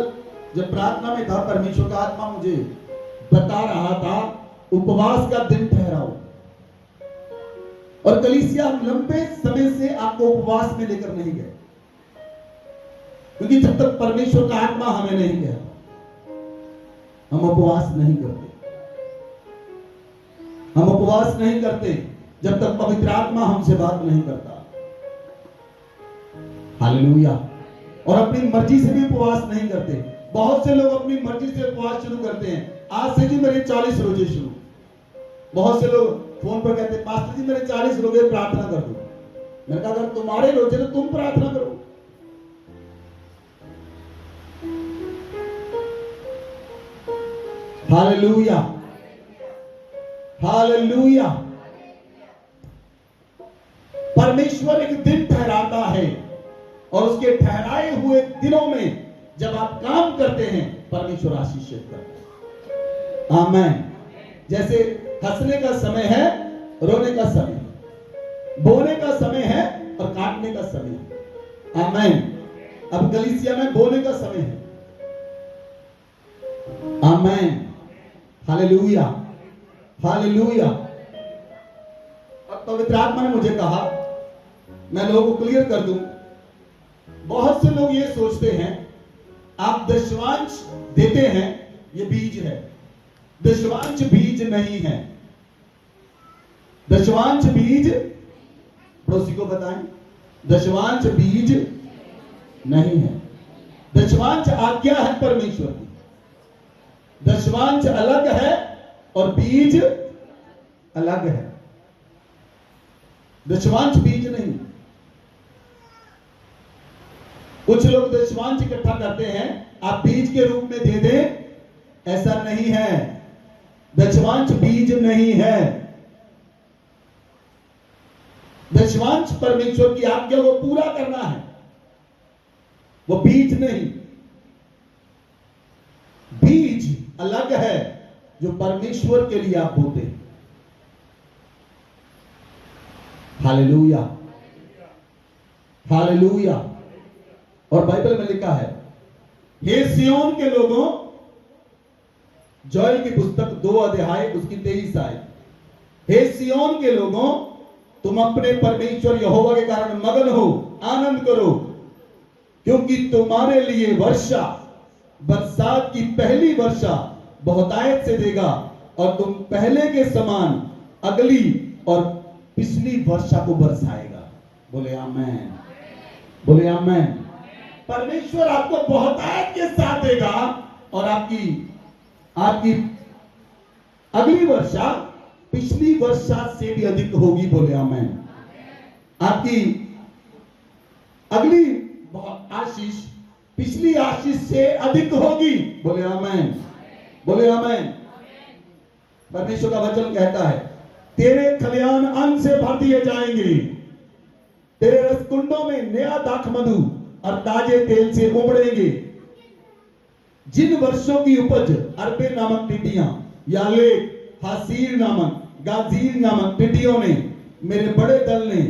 जब प्रार्थना में था, परमेश्वर का आत्मा मुझे बता रहा था उपवास का दिन ठहराओ। और कलीसिया हम लंबे समय से आपको उपवास में लेकर नहीं गए, क्योंकि जब तक परमेश्वर का आत्मा हमें नहीं गया हम उपवास नहीं करते। हम उपवास नहीं करते जब तक पवित्र आत्मा हमसे बात नहीं करता। हालेलुया। और अपनी मर्जी से भी उपवास नहीं करते। बहुत से लोग अपनी मर्जी से उपवास शुरू करते हैं। आज से जी मेरे 40 रोजे शुरू। बहुत से लोग फोन पर कहते हैं, पास्टर जी मेरे 40 रोजे, प्रार्थना कर दो। मैंने कहा अगर तुम्हारे रोजे तो तुम प्रार्थना करो। Hallelujah, hallelujah. परमेश्वर एक दिन ठहराता है और उसके ठहराए हुए दिनों में जब आप काम करते हैं परमेश्वर आशीषित करता है। आमीन। जैसे हंसने का समय है, रोने का समय है, बोने का समय है और काटने का समय है। आमीन। अब कलीसिया में बोने का समय है। आमीन। Hallelujah, hallelujah. और पवित्र आत्मा ने मुझे कहा मैं लोगों को क्लियर कर दूं। बहुत से लोग ये सोचते हैं आप दशवांश देते हैं, ये बीज है। दशवांश बीज नहीं है। दशवांश बीज, पड़ोसी को बताएं, दशवांश बीज नहीं है। दशवांश आज्ञा है परमेश्वर की। दशवांश अलग है और बीज अलग है। दशमांश बीज नहीं। कुछ लोग दशमांश इकट्ठा करते हैं, आप बीज के रूप में दे दें, ऐसा नहीं है। दशमांश बीज नहीं है। दशमांश परमेश्वर की आज्ञा को पूरा करना है, वो बीज नहीं। बीज अलग है जो परमेश्वर के लिए आप बोते हैं। Hallelujah, hallelujah. और बाइबल में लिखा है, हे सियोन के लोगों, जोएल की पुस्तक 2 अध्याय उसकी 23 आयत, हे सियोन के लोगों, तुम अपने परमेश्वर यहोवा के कारण मगन हो, आनंद करो, क्योंकि तुम्हारे लिए वर्षा, बरसात की पहली वर्षा बहुतायत से देगा, और तुम पहले के समान अगली और पिछली वर्षा को बरसाएगा। बोले आमेन, बोले आमेन। परमेश्वर आपको बहुतायत के साथ देगा, और आपकी अगली वर्षा पिछली वर्षा से भी अधिक होगी। बोले आमेन। आपकी अगली आशीष पिछली आशीष से अधिक होगी। बोले आमेन, बोले आमेन। परमेश्वर का वचन कहता है, तेरे खलियान अन्न से भर दिए जाएंगे, तेरे रसकुंडों में नया दाख मधु और ताजे तेल से उमड़ेंगे। जिन वर्षों की उपज अरबे नामक टिड्डियां, यालेक, हासीर नामक, गाजीर नामक टिड्डियों ने, मेरे बड़े दल ने,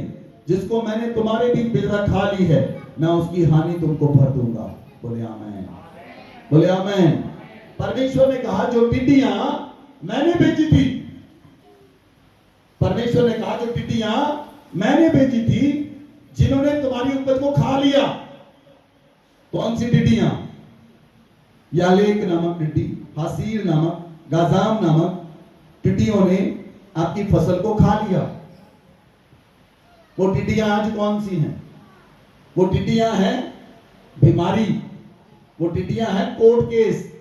जिसको मैंने तुम्हारे बीच बिजरा खा ली है, मैं उसकी हानि तुमको भर दूंगा। बोले आमेन, बोले आमेन। परमेश्वर ने कहा, जो टिड्डियां मैंने भेजी थी, परमेश्वर ने कहा, जो टिड्डियां मैंने भेजी थी, जिन्होंने तुम्हारी उपज को खा लिया। कौन सी टिड्डियां? यालेक नामक टिड्डी, हासीर नामक, गाजाम नामक टिड्डियों ने आपकी फसल को खा लिया। वो टिड्डियां आज कौन सी हैं? वो टिड्डियां हैं बीमारी, वो टिड्डियां हैं कोर्ट केस,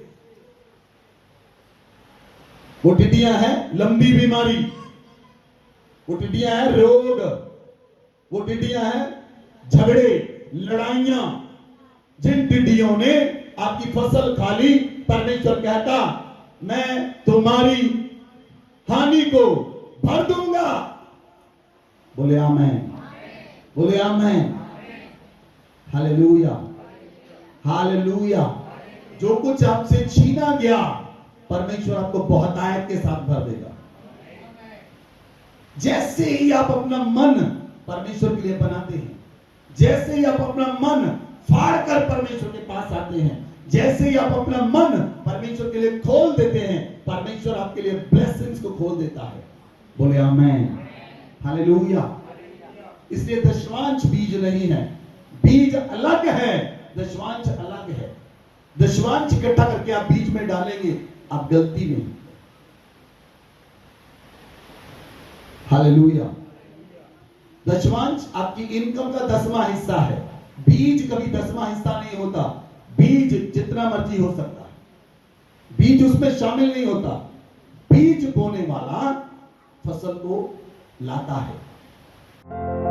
वो टिड्डियां हैं लंबी बीमारी, वो टिड्डियां हैं रोग, वो टिड्डियां हैं झगड़े, लड़ाइयां। जिन टिड्डियों ने आपकी फसल खा ली, परमेश्वर कहता, मैं तुम्हारी हानि को भर दूंगा। बोले आमेन, बोले आमेन। Hallelujah, hallelujah. जो कुछ आपसे छीना गया, परमेश्वर आपको बहुतायत के साथ भर देगा। जैसे ही आप अपना मन परमेश्वर के लिए बनाते हैं, जैसे ही आप अपना मन फाड़ कर परमेश्वर के पास आते हैं, जैसे ही आप अपना मन परमेश्वर के लिए खोल देते हैं, परमेश्वर आपके लिए ब्लेसिंग्स को खोल देता है। बोले आमेन, हालेलुया। इसलिए दशमांश बीज नहीं है, बीज अलग है, दशमांश अलग है। दशमांश इकट्ठा करके आप बीज में डालेंगे, आप गलती में। हालेलुया। दशमांश आपकी इनकम का 10वां हिस्सा है। बीज कभी 10वां हिस्सा नहीं होता। बीज जितना मर्जी हो सकता है, बीज उसमें शामिल नहीं होता। बीज बोने वाला फसल को लाता है।